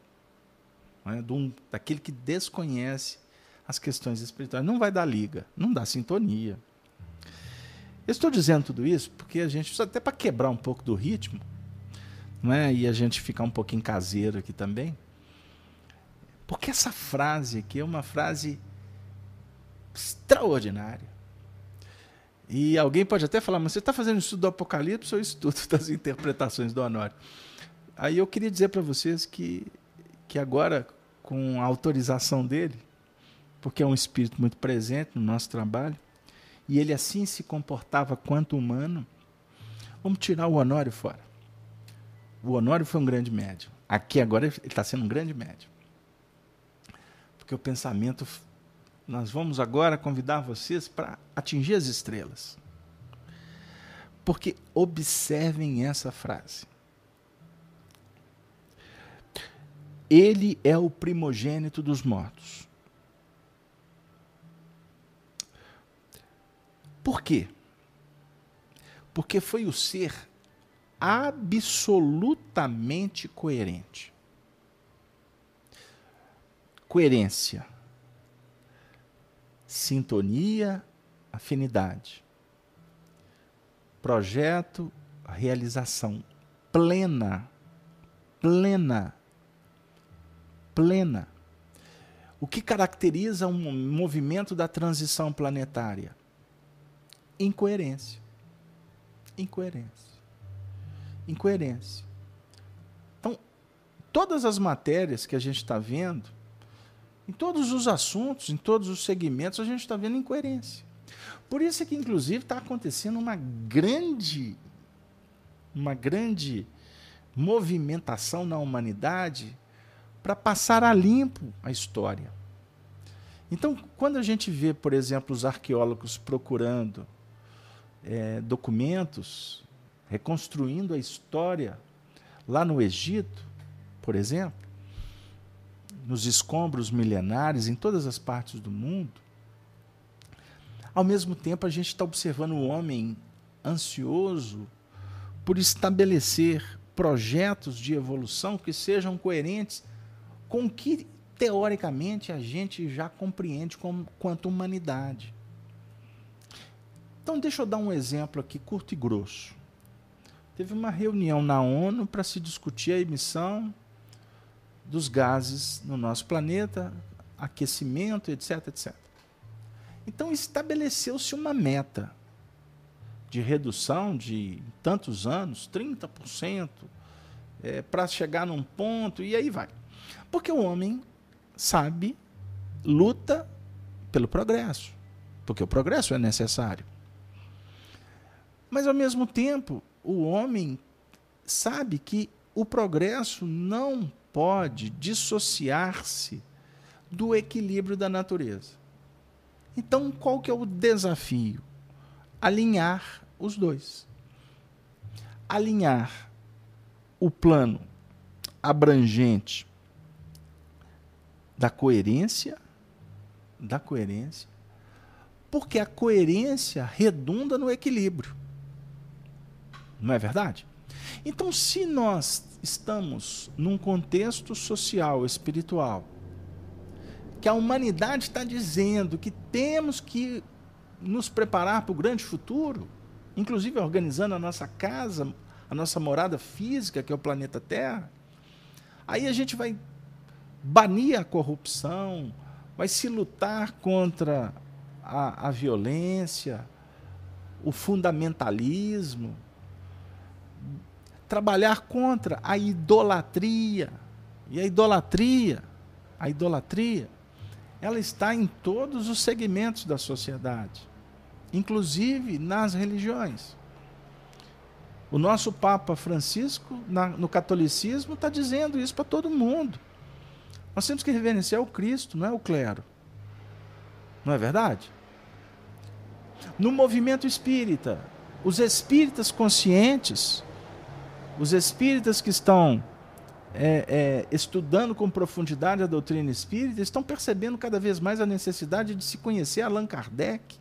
não é? Daquele que desconhece as questões espirituais. Não vai dar liga, não dá sintonia. Eu estou dizendo tudo isso porque a gente precisa, até para quebrar um pouco do ritmo, não é? E a gente ficar um pouquinho caseiro aqui também, porque essa frase aqui é uma frase extraordinária. E alguém pode até falar, mas você está fazendo estudo do Apocalipse ou estudo das interpretações do Honório? Aí eu queria dizer para vocês que agora, com a autorização dele, porque é um espírito muito presente no nosso trabalho, e ele assim se comportava quanto humano, vamos tirar o Honório fora. O Honório foi um grande médium. Aqui agora ele está sendo um grande médium. Porque o pensamento... Nós vamos agora convidar vocês para atingir as estrelas. Porque observem essa frase. Ele é o primogênito dos mortos. Por quê? Porque foi o ser absolutamente coerente. Coerência. Sintonia, afinidade. Projeto, realização plena. Plena. Plena. O que caracteriza um movimento da transição planetária? Incoerência. Incoerência. Incoerência. Então, todas as matérias que a gente está vendo, em todos os assuntos, em todos os segmentos, a gente está vendo incoerência. Por isso é que, inclusive, está acontecendo uma grande movimentação na humanidade para passar a limpo a história. Então, quando a gente vê, por exemplo, os arqueólogos procurando documentos, reconstruindo a história lá no Egito, por exemplo, nos escombros milenares, em todas as partes do mundo, ao mesmo tempo a gente está observando o homem ansioso por estabelecer projetos de evolução que sejam coerentes com o que, teoricamente, a gente já compreende quanto humanidade. Então, deixa eu dar um exemplo aqui, curto e grosso. Teve uma reunião na ONU para se discutir a emissão dos gases no nosso planeta, aquecimento, etc, etc. Então, estabeleceu-se uma meta de redução de tantos anos, 30%, para chegar num ponto, e aí vai. Porque o homem sabe, luta pelo progresso, porque o progresso é necessário. Mas, ao mesmo tempo, o homem sabe que o progresso não pode dissociar-se do equilíbrio da natureza. Então, qual que é o desafio? Alinhar os dois. Alinhar o plano abrangente da coerência, porque a coerência redunda no equilíbrio. Não é verdade? Então, se nós estamos num contexto social, espiritual, que a humanidade está dizendo que temos que nos preparar para o grande futuro, inclusive organizando a nossa casa, a nossa morada física, que é o planeta Terra, aí a gente vai banir a corrupção, vai se lutar contra a violência, o fundamentalismo, trabalhar contra a idolatria. E a idolatria, ela está em todos os segmentos da sociedade, inclusive nas religiões. O nosso Papa Francisco, no catolicismo, está dizendo isso para todo mundo. Nós temos que reverenciar o Cristo, não é o clero. Não é verdade? No movimento espírita, os espíritas conscientes, os espíritas que estão estudando com profundidade a doutrina espírita, estão percebendo cada vez mais a necessidade de se conhecer Allan Kardec.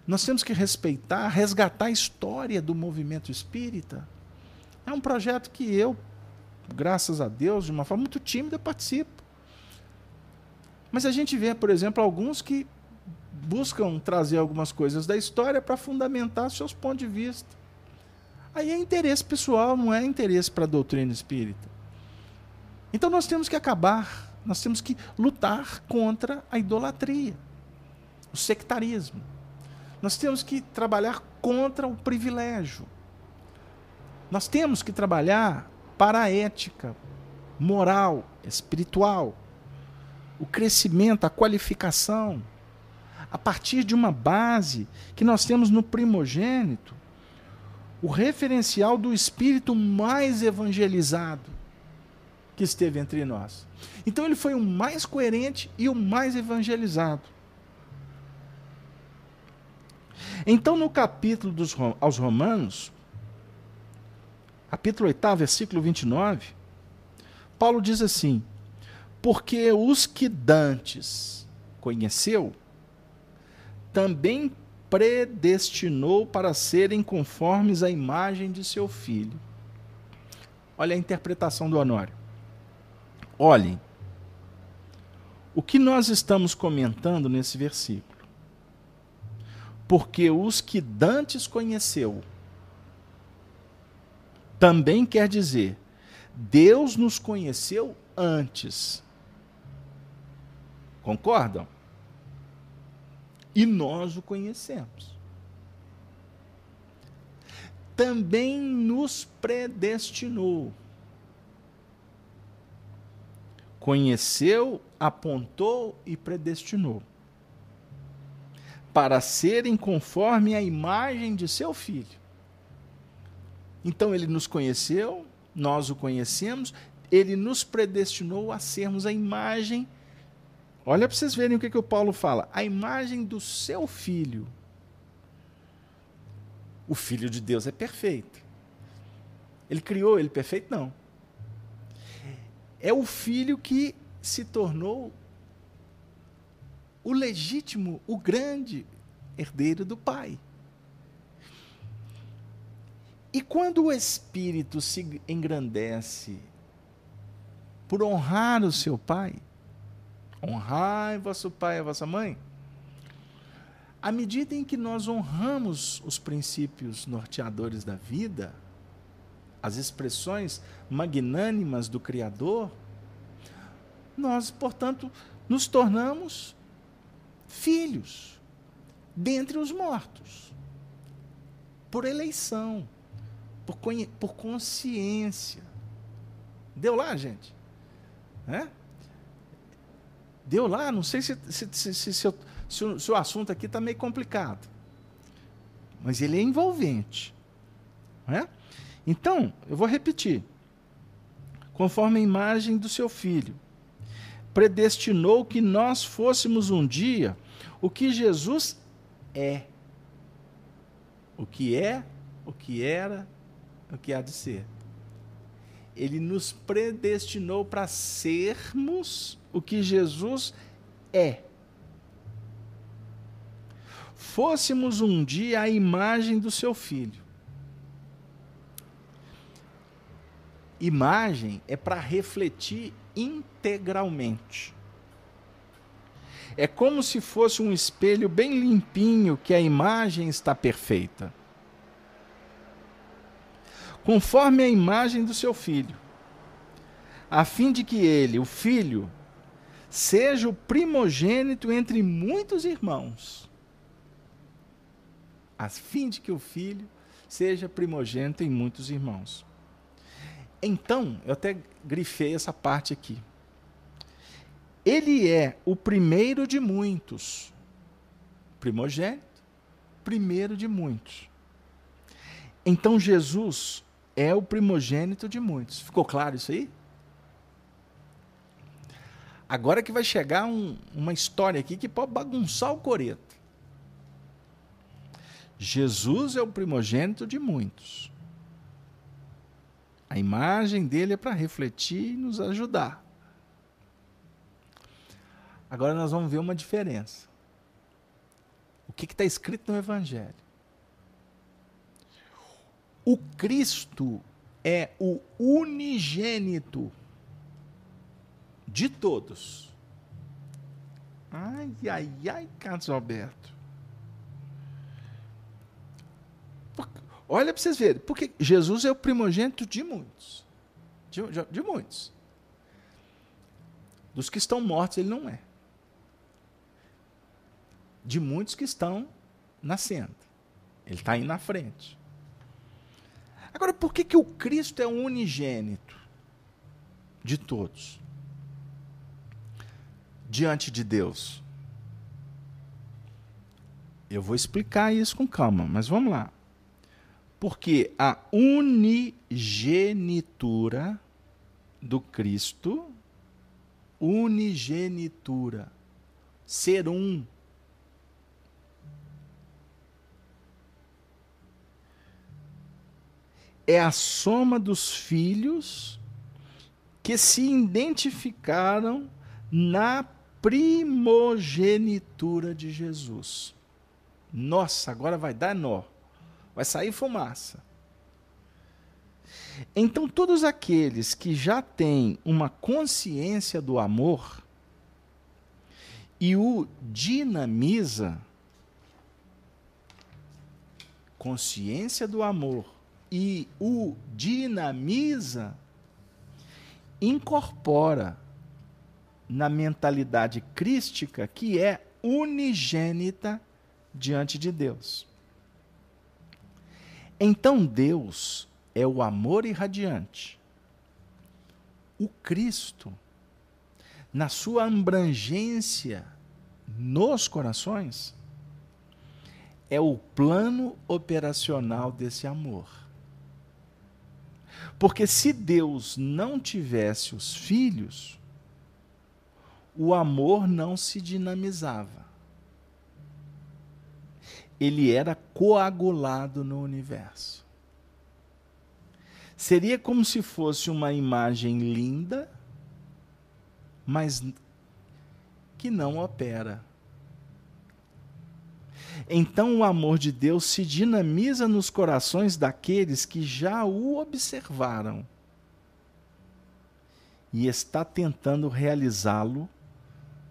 Nós temos que respeitar, resgatar a história do movimento espírita. É um projeto que eu, graças a Deus, de uma forma muito tímida, participo. Mas a gente vê, por exemplo, alguns que buscam trazer algumas coisas da história para fundamentar seus pontos de vista. Aí é interesse pessoal, não é interesse para a doutrina espírita. Então nós temos que acabar, nós temos que lutar contra a idolatria, o sectarismo. Nós temos que trabalhar contra o privilégio. Nós temos que trabalhar para a ética, moral, espiritual, o crescimento, a qualificação, a partir de uma base que nós temos no primogênito, o referencial do espírito mais evangelizado que esteve entre nós. Então ele foi o mais coerente e o mais evangelizado. Então no capítulo aos Romanos, capítulo 8, versículo 29, Paulo diz assim: porque os que dantes conheceu, também predestinou para serem conformes à imagem de seu filho. Olha a interpretação do Honório. Olhem, o que nós estamos comentando nesse versículo? Porque os que dantes conheceu, também quer dizer, Deus nos conheceu antes. Concordam? E nós o conhecemos. Também nos predestinou. Conheceu, apontou e predestinou. Para serem conforme a imagem de seu filho. Então ele nos conheceu, nós o conhecemos, ele nos predestinou a sermos a imagem. Olha para vocês verem o que o Paulo fala. A imagem do seu filho. O Filho de Deus é perfeito. Ele criou ele perfeito? Não. É o filho que se tornou o legítimo, o grande herdeiro do Pai. E quando o Espírito se engrandece por honrar o seu Pai, honrai vosso pai e a vossa mãe. À medida em que nós honramos os princípios norteadores da vida, as expressões magnânimas do Criador, nós, portanto, nos tornamos filhos dentre os mortos, por eleição, por consciência. Deu lá, gente? Deu lá, não sei se o assunto aqui está meio complicado. Mas ele é envolvente. Então, eu vou repetir. Conforme a imagem do seu filho, predestinou que nós fôssemos um dia o que Jesus é. O que é, o que era, o que há de ser. Ele nos predestinou para sermos o que Jesus é. Fôssemos um dia a imagem do seu filho. Imagem é para refletir integralmente. É como se fosse um espelho bem limpinho que a imagem está perfeita. Conforme a imagem do seu filho, a fim de que ele, o filho, seja o primogênito entre muitos irmãos. A fim de que o filho seja primogênito em muitos irmãos. Então, eu até grifei essa parte aqui. Ele é o primeiro de muitos. Primogênito, primeiro de muitos. Então, Jesus é o primogênito de muitos. Ficou claro isso aí? Agora que vai chegar uma história aqui que pode bagunçar o coreto. Jesus é o primogênito de muitos. A imagem dele é para refletir e nos ajudar. Agora nós vamos ver uma diferença. O que está escrito no Evangelho? O Cristo é o unigênito de todos. Ai, ai, ai, Carlos Alberto. Olha para vocês verem, porque Jesus é o primogênito de muitos. De muitos. Dos que estão mortos, ele não é. De muitos que estão nascendo. Ele está aí na frente. Agora, por que o Cristo é o unigênito de todos? Diante de Deus. Eu vou explicar isso com calma, mas vamos lá. Porque a unigenitura do Cristo, unigenitura, ser um, é a soma dos filhos que se identificaram na primogenitura de Jesus. Nossa, agora vai dar nó. Vai sair fumaça. Então, todos aqueles que já têm uma consciência do amor e o dinamiza, consciência do amor e o dinamiza, incorpora na mentalidade crística que é unigênita diante de Deus. Então Deus é o amor irradiante. O Cristo, na sua abrangência nos corações, é o plano operacional desse amor. Porque se Deus não tivesse os filhos, o amor não se dinamizava. Ele era coagulado no universo. Seria como se fosse uma imagem linda, mas que não opera. Então o amor de Deus se dinamiza nos corações daqueles que já o observaram e está tentando realizá-lo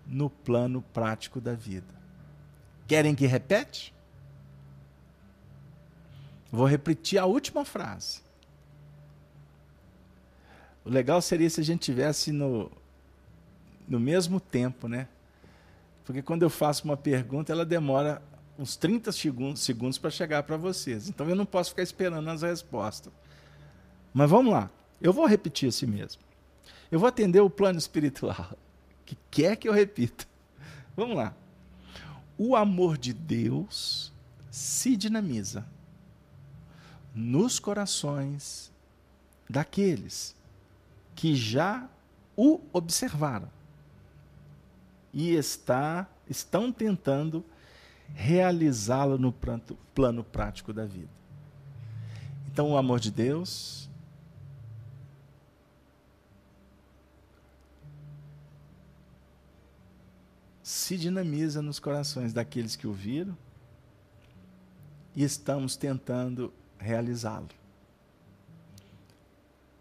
no plano prático da vida. Querem que repete? Vou repetir a última frase. O legal seria se a gente tivesse no mesmo tempo, né? Porque quando eu faço uma pergunta, ela demora uns 30 segundos para chegar para vocês. Então eu não posso ficar esperando as respostas. Mas vamos lá. Eu vou repetir assim mesmo. Eu vou atender o plano espiritual, que quer que eu repita. Vamos lá. O amor de Deus se dinamiza nos corações daqueles que já o observaram e estão tentando realizá-lo no plano prático da vida. Então, o amor de Deus se dinamiza nos corações daqueles que o viram e estamos tentando realizá-lo.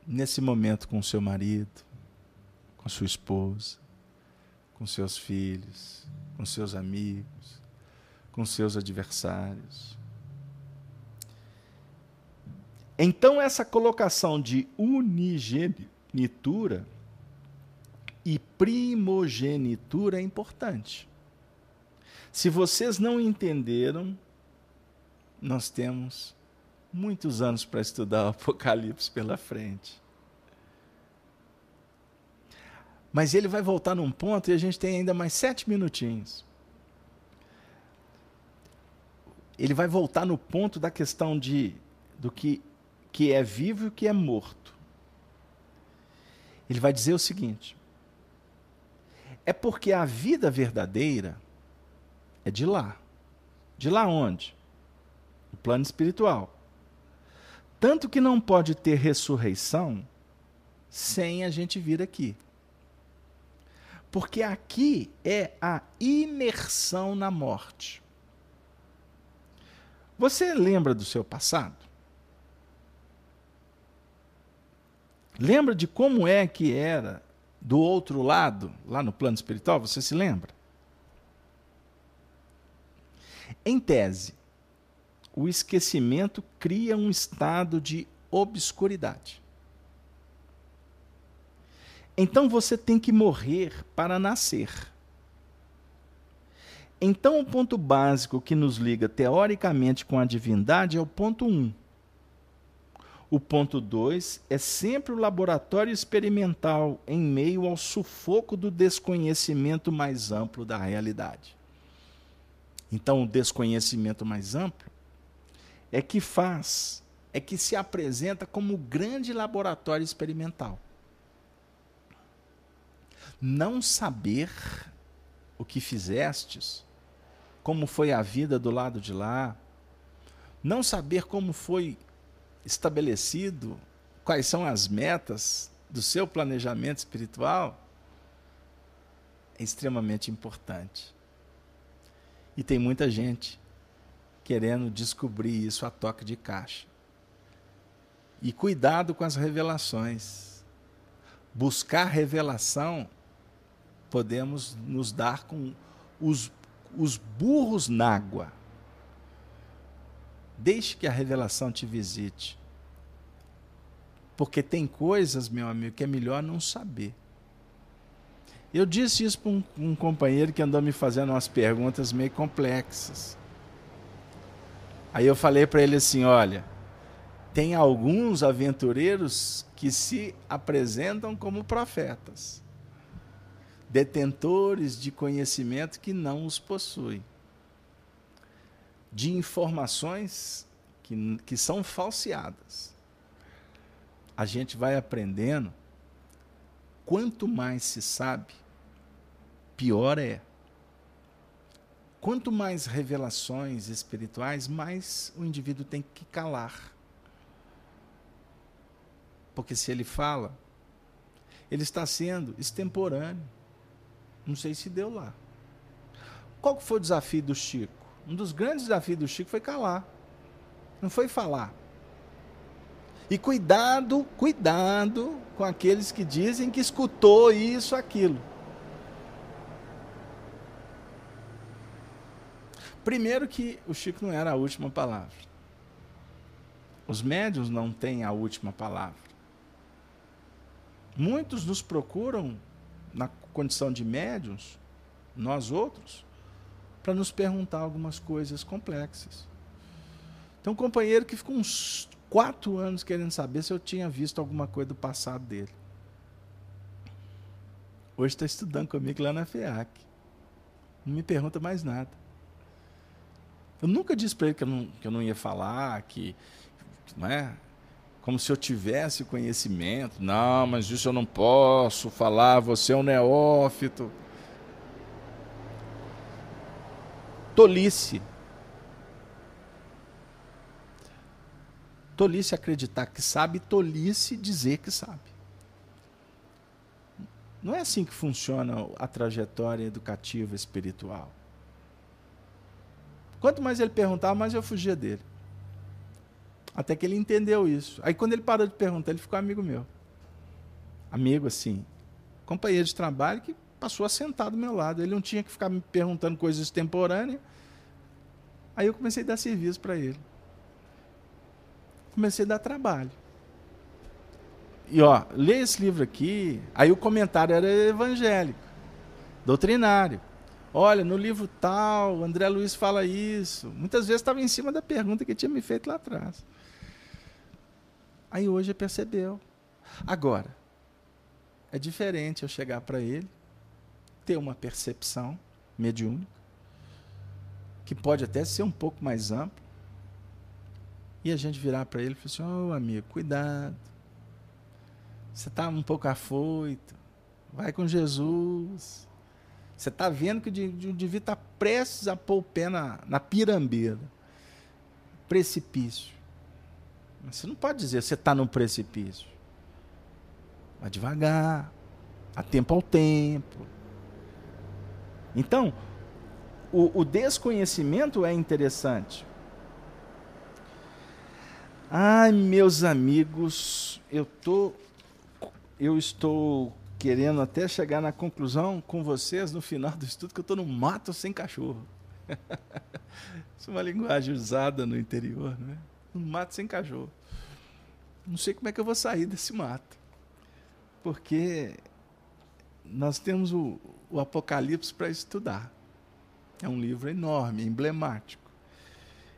Nesse momento com seu marido, com sua esposa, com seus filhos, com seus amigos, com seus adversários. Então essa colocação de unigenitura e primogenitura é importante. Se vocês não entenderam, nós temos muitos anos para estudar o Apocalipse pela frente. Mas ele vai voltar num ponto e a gente tem ainda mais 7 minutinhos. Ele vai voltar no ponto da questão do que é vivo e o que é morto. Ele vai dizer o seguinte: é porque a vida verdadeira é de lá. De lá onde? O plano espiritual. Tanto que não pode ter ressurreição sem a gente vir aqui. Porque aqui é a imersão na morte. Você lembra do seu passado? Lembra de como é que era do outro lado, lá no plano espiritual? Você se lembra? Em tese, o esquecimento cria um estado de obscuridade. Então você tem que morrer para nascer. Então o ponto básico que nos liga teoricamente com a divindade é o ponto 1. O ponto 2 é sempre o laboratório experimental em meio ao sufoco do desconhecimento mais amplo da realidade. Então o desconhecimento mais amplo é que faz é que se apresenta como grande laboratório experimental. Não saber o que fizestes, como foi a vida do lado de lá, não saber como foi estabelecido, quais são as metas do seu planejamento espiritual, é extremamente importante. E tem muita gente querendo descobrir isso a toque de caixa. E cuidado com as revelações. Buscar revelação, podemos nos dar com os burros na água. Deixe que a revelação te visite. Porque tem coisas, meu amigo, que é melhor não saber. Eu disse isso para um companheiro que andou me fazendo umas perguntas meio complexas. Aí eu falei para ele assim, olha, tem alguns aventureiros que se apresentam como profetas, detentores de conhecimento que não os possuem, de informações que são falseadas. A gente vai aprendendo, quanto mais se sabe, pior é. Quanto mais revelações espirituais, mais o indivíduo tem que calar. Porque se ele fala, ele está sendo extemporâneo. Não sei se deu lá. Qual que foi o desafio do Chico? Um dos grandes desafios do Chico foi calar. Não foi falar. E cuidado com aqueles que dizem que escutou isso, aquilo. Primeiro que o Chico não era a última palavra. Os médiuns não têm a última palavra. Muitos nos procuram na condição de médiuns, nós outros, para nos perguntar algumas coisas complexas. Tem um companheiro que ficou uns 4 anos querendo saber se eu tinha visto alguma coisa do passado dele. Hoje está estudando comigo lá na FEAC. Não me pergunta mais nada. Eu nunca disse para ele que eu não ia falar, que não é como se eu tivesse conhecimento. Não, mas isso eu não posso falar, você é um neófito. Tolice. Tolice acreditar que sabe, tolice dizer que sabe. Não é assim que funciona a trajetória educativa espiritual. Quanto mais ele perguntava, mais eu fugia dele. Até que ele entendeu isso. Aí quando ele parou de perguntar, ele ficou amigo meu. Amigo assim, companheiro de trabalho que passou a sentar do meu lado. Ele não tinha que ficar me perguntando coisas extemporâneas. Aí eu comecei a dar serviço para ele. Comecei a dar trabalho. E ó, lê esse livro aqui. Aí o comentário era evangélico, doutrinário. Olha, no livro tal, André Luiz fala isso. Muitas vezes estava em cima da pergunta que tinha me feito lá atrás. Aí hoje ele percebeu. Agora, é diferente eu chegar para ele, ter uma percepção mediúnica, que pode até ser um pouco mais ampla, e a gente virar para ele e falar assim, ô amigo, cuidado. Você está um pouco afoito. Vai com Jesus. Você está vendo que o indivíduo está prestes a pôr o pé na pirambeira. Precipício. Mas você não pode dizer você está no precipício. Vai devagar. A tempo ao tempo. Então, o desconhecimento é interessante. Ai, meus amigos, eu estou querendo até chegar na conclusão com vocês no final do estudo que eu estou no mato sem cachorro. Isso é uma linguagem usada no interior, né? No mato sem cachorro. Não sei como é que eu vou sair desse mato. Porque nós temos o Apocalipse para estudar. É um livro enorme, emblemático.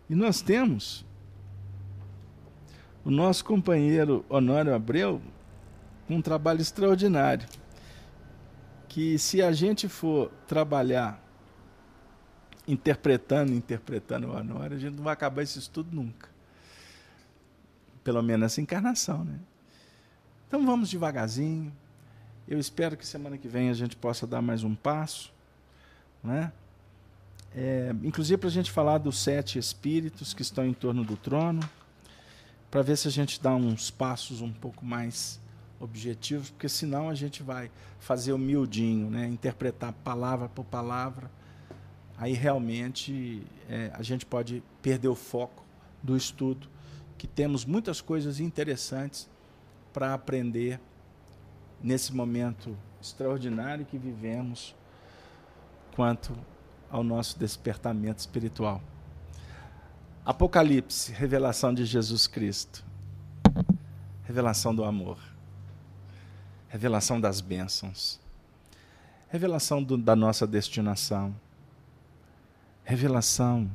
E nós temos o nosso companheiro Honório Abreu, um trabalho extraordinário, que se a gente for trabalhar interpretando o Honório, a gente não vai acabar esse estudo nunca. pelo menos nessa encarnação, né? Então vamos devagarzinho. Eu espero que semana que vem a gente possa dar mais um passo, né? Inclusive para a gente falar dos 7 espíritos que estão em torno do trono, para ver se a gente dá uns passos um pouco mais objetivos, porque senão a gente vai fazer o miudinho, né? Interpretar palavra por palavra. Aí realmente a gente pode perder o foco do estudo, que temos muitas coisas interessantes para aprender nesse momento extraordinário que vivemos quanto ao nosso despertamento espiritual. Apocalipse, revelação de Jesus Cristo, revelação do amor, revelação das bênçãos, revelação da nossa destinação, revelação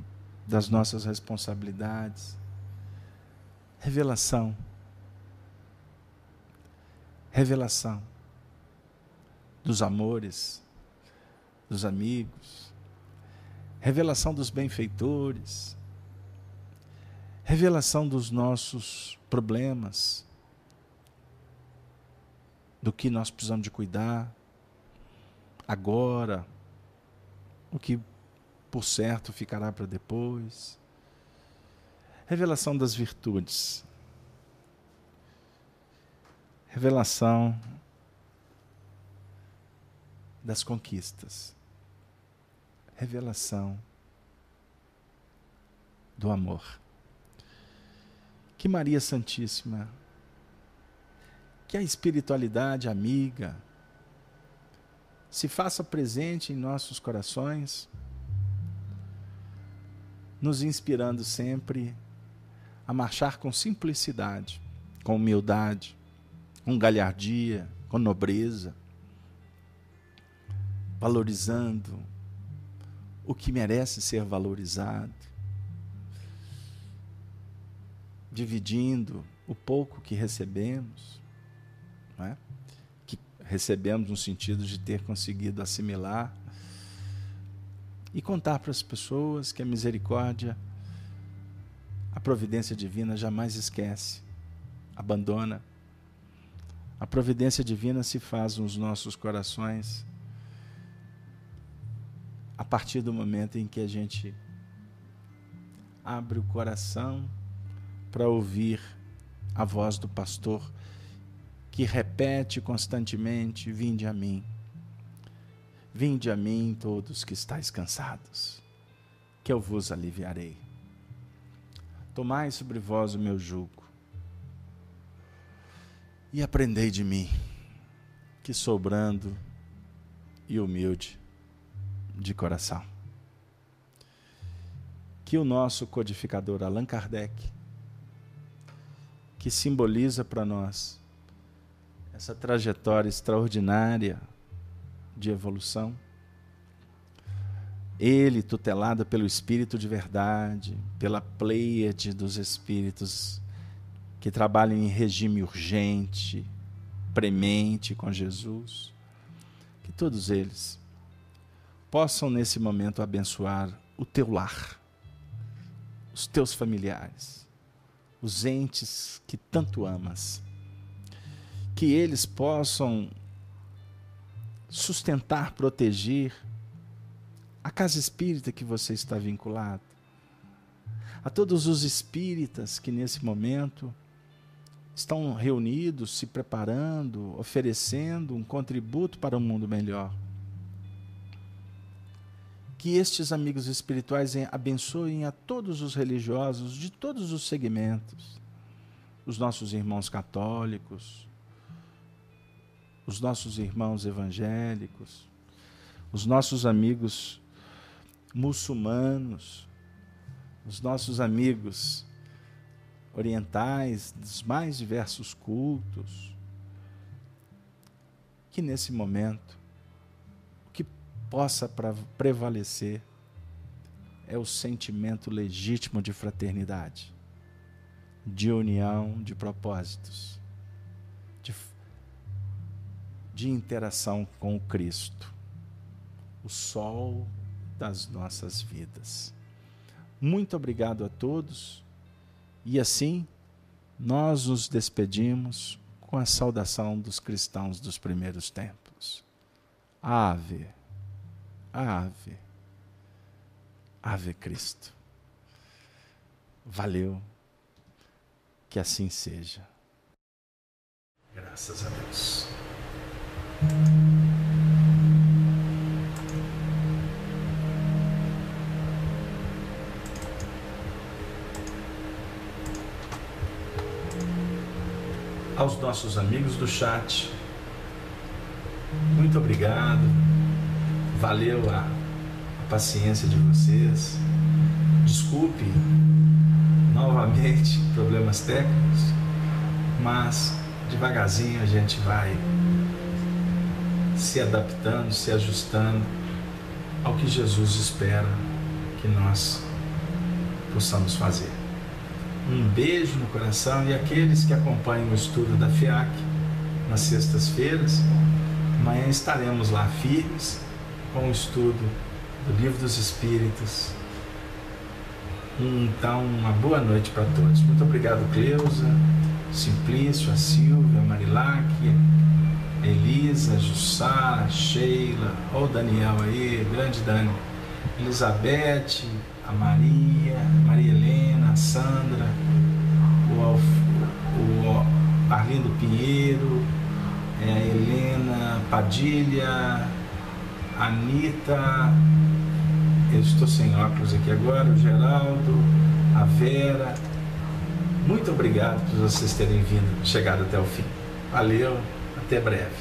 das nossas responsabilidades, revelação dos amores, dos amigos, revelação dos benfeitores, revelação dos nossos problemas, do que nós precisamos de cuidar agora, o que por certo ficará para depois, revelação das virtudes, revelação das conquistas, revelação do amor. Que Maria Santíssima, que a espiritualidade amiga se faça presente em nossos corações, nos inspirando sempre a marchar com simplicidade, com humildade, com galhardia, com nobreza, valorizando o que merece ser valorizado, dividindo o pouco que recebemos, não é? Que recebemos no sentido de ter conseguido assimilar, e contar para as pessoas que a misericórdia, a providência divina jamais esquece, abandona. A providência divina se faz nos nossos corações a partir do momento em que a gente abre o coração para ouvir a voz do pastor, que repete constantemente: vinde a mim todos que estáis cansados, que eu vos aliviarei. Tomai sobre vós o meu jugo e aprendei de mim, que sou brando e humilde de coração. Que o nosso codificador Allan Kardec, que simboliza para nós essa trajetória extraordinária de evolução, ele, tutelado pelo Espírito de Verdade, pela pleiade dos Espíritos que trabalham em regime urgente, premente com Jesus, que todos eles possam nesse momento abençoar o teu lar, os teus familiares, os entes que tanto amas, que eles possam sustentar, proteger a casa espírita que você está vinculado, a todos os espíritas que nesse momento estão reunidos, se preparando, oferecendo um contributo para um mundo melhor. Que estes amigos espirituais abençoem a todos os religiosos de todos os segmentos, os nossos irmãos católicos, os nossos irmãos evangélicos, os nossos amigos muçulmanos, os nossos amigos orientais dos mais diversos cultos, que nesse momento o que possa prevalecer é o sentimento legítimo de fraternidade, de união de propósitos, de interação com o Cristo, o sol das nossas vidas. Muito obrigado a todos, e assim nós nos despedimos com a saudação dos cristãos dos primeiros tempos. Ave, ave, ave Cristo. Valeu, que assim seja. Graças a Deus. Aos nossos amigos do chat, muito obrigado. Valeu a paciência de vocês. Desculpe novamente problemas técnicos, mas devagarzinho a gente vai se adaptando, se ajustando ao que Jesus espera que nós possamos fazer. Um beijo no coração, e aqueles que acompanham o estudo da FIAC nas sextas-feiras, amanhã estaremos lá firmes com o estudo do Livro dos Espíritos. Então, uma boa noite para todos. Muito obrigado, Cleusa, Simplício, a Silvia, a Marilac, a Elisa, a Jussara, a Sheila, olha o Daniel aí, grande Dani, Elizabeth, a Maria Helena, a Sandra, o Arlindo Pinheiro, a Helena Padilha, a Anitta, eu estou sem óculos aqui agora, o Geraldo, a Vera. Muito obrigado por vocês terem chegado até o fim. Valeu, até breve.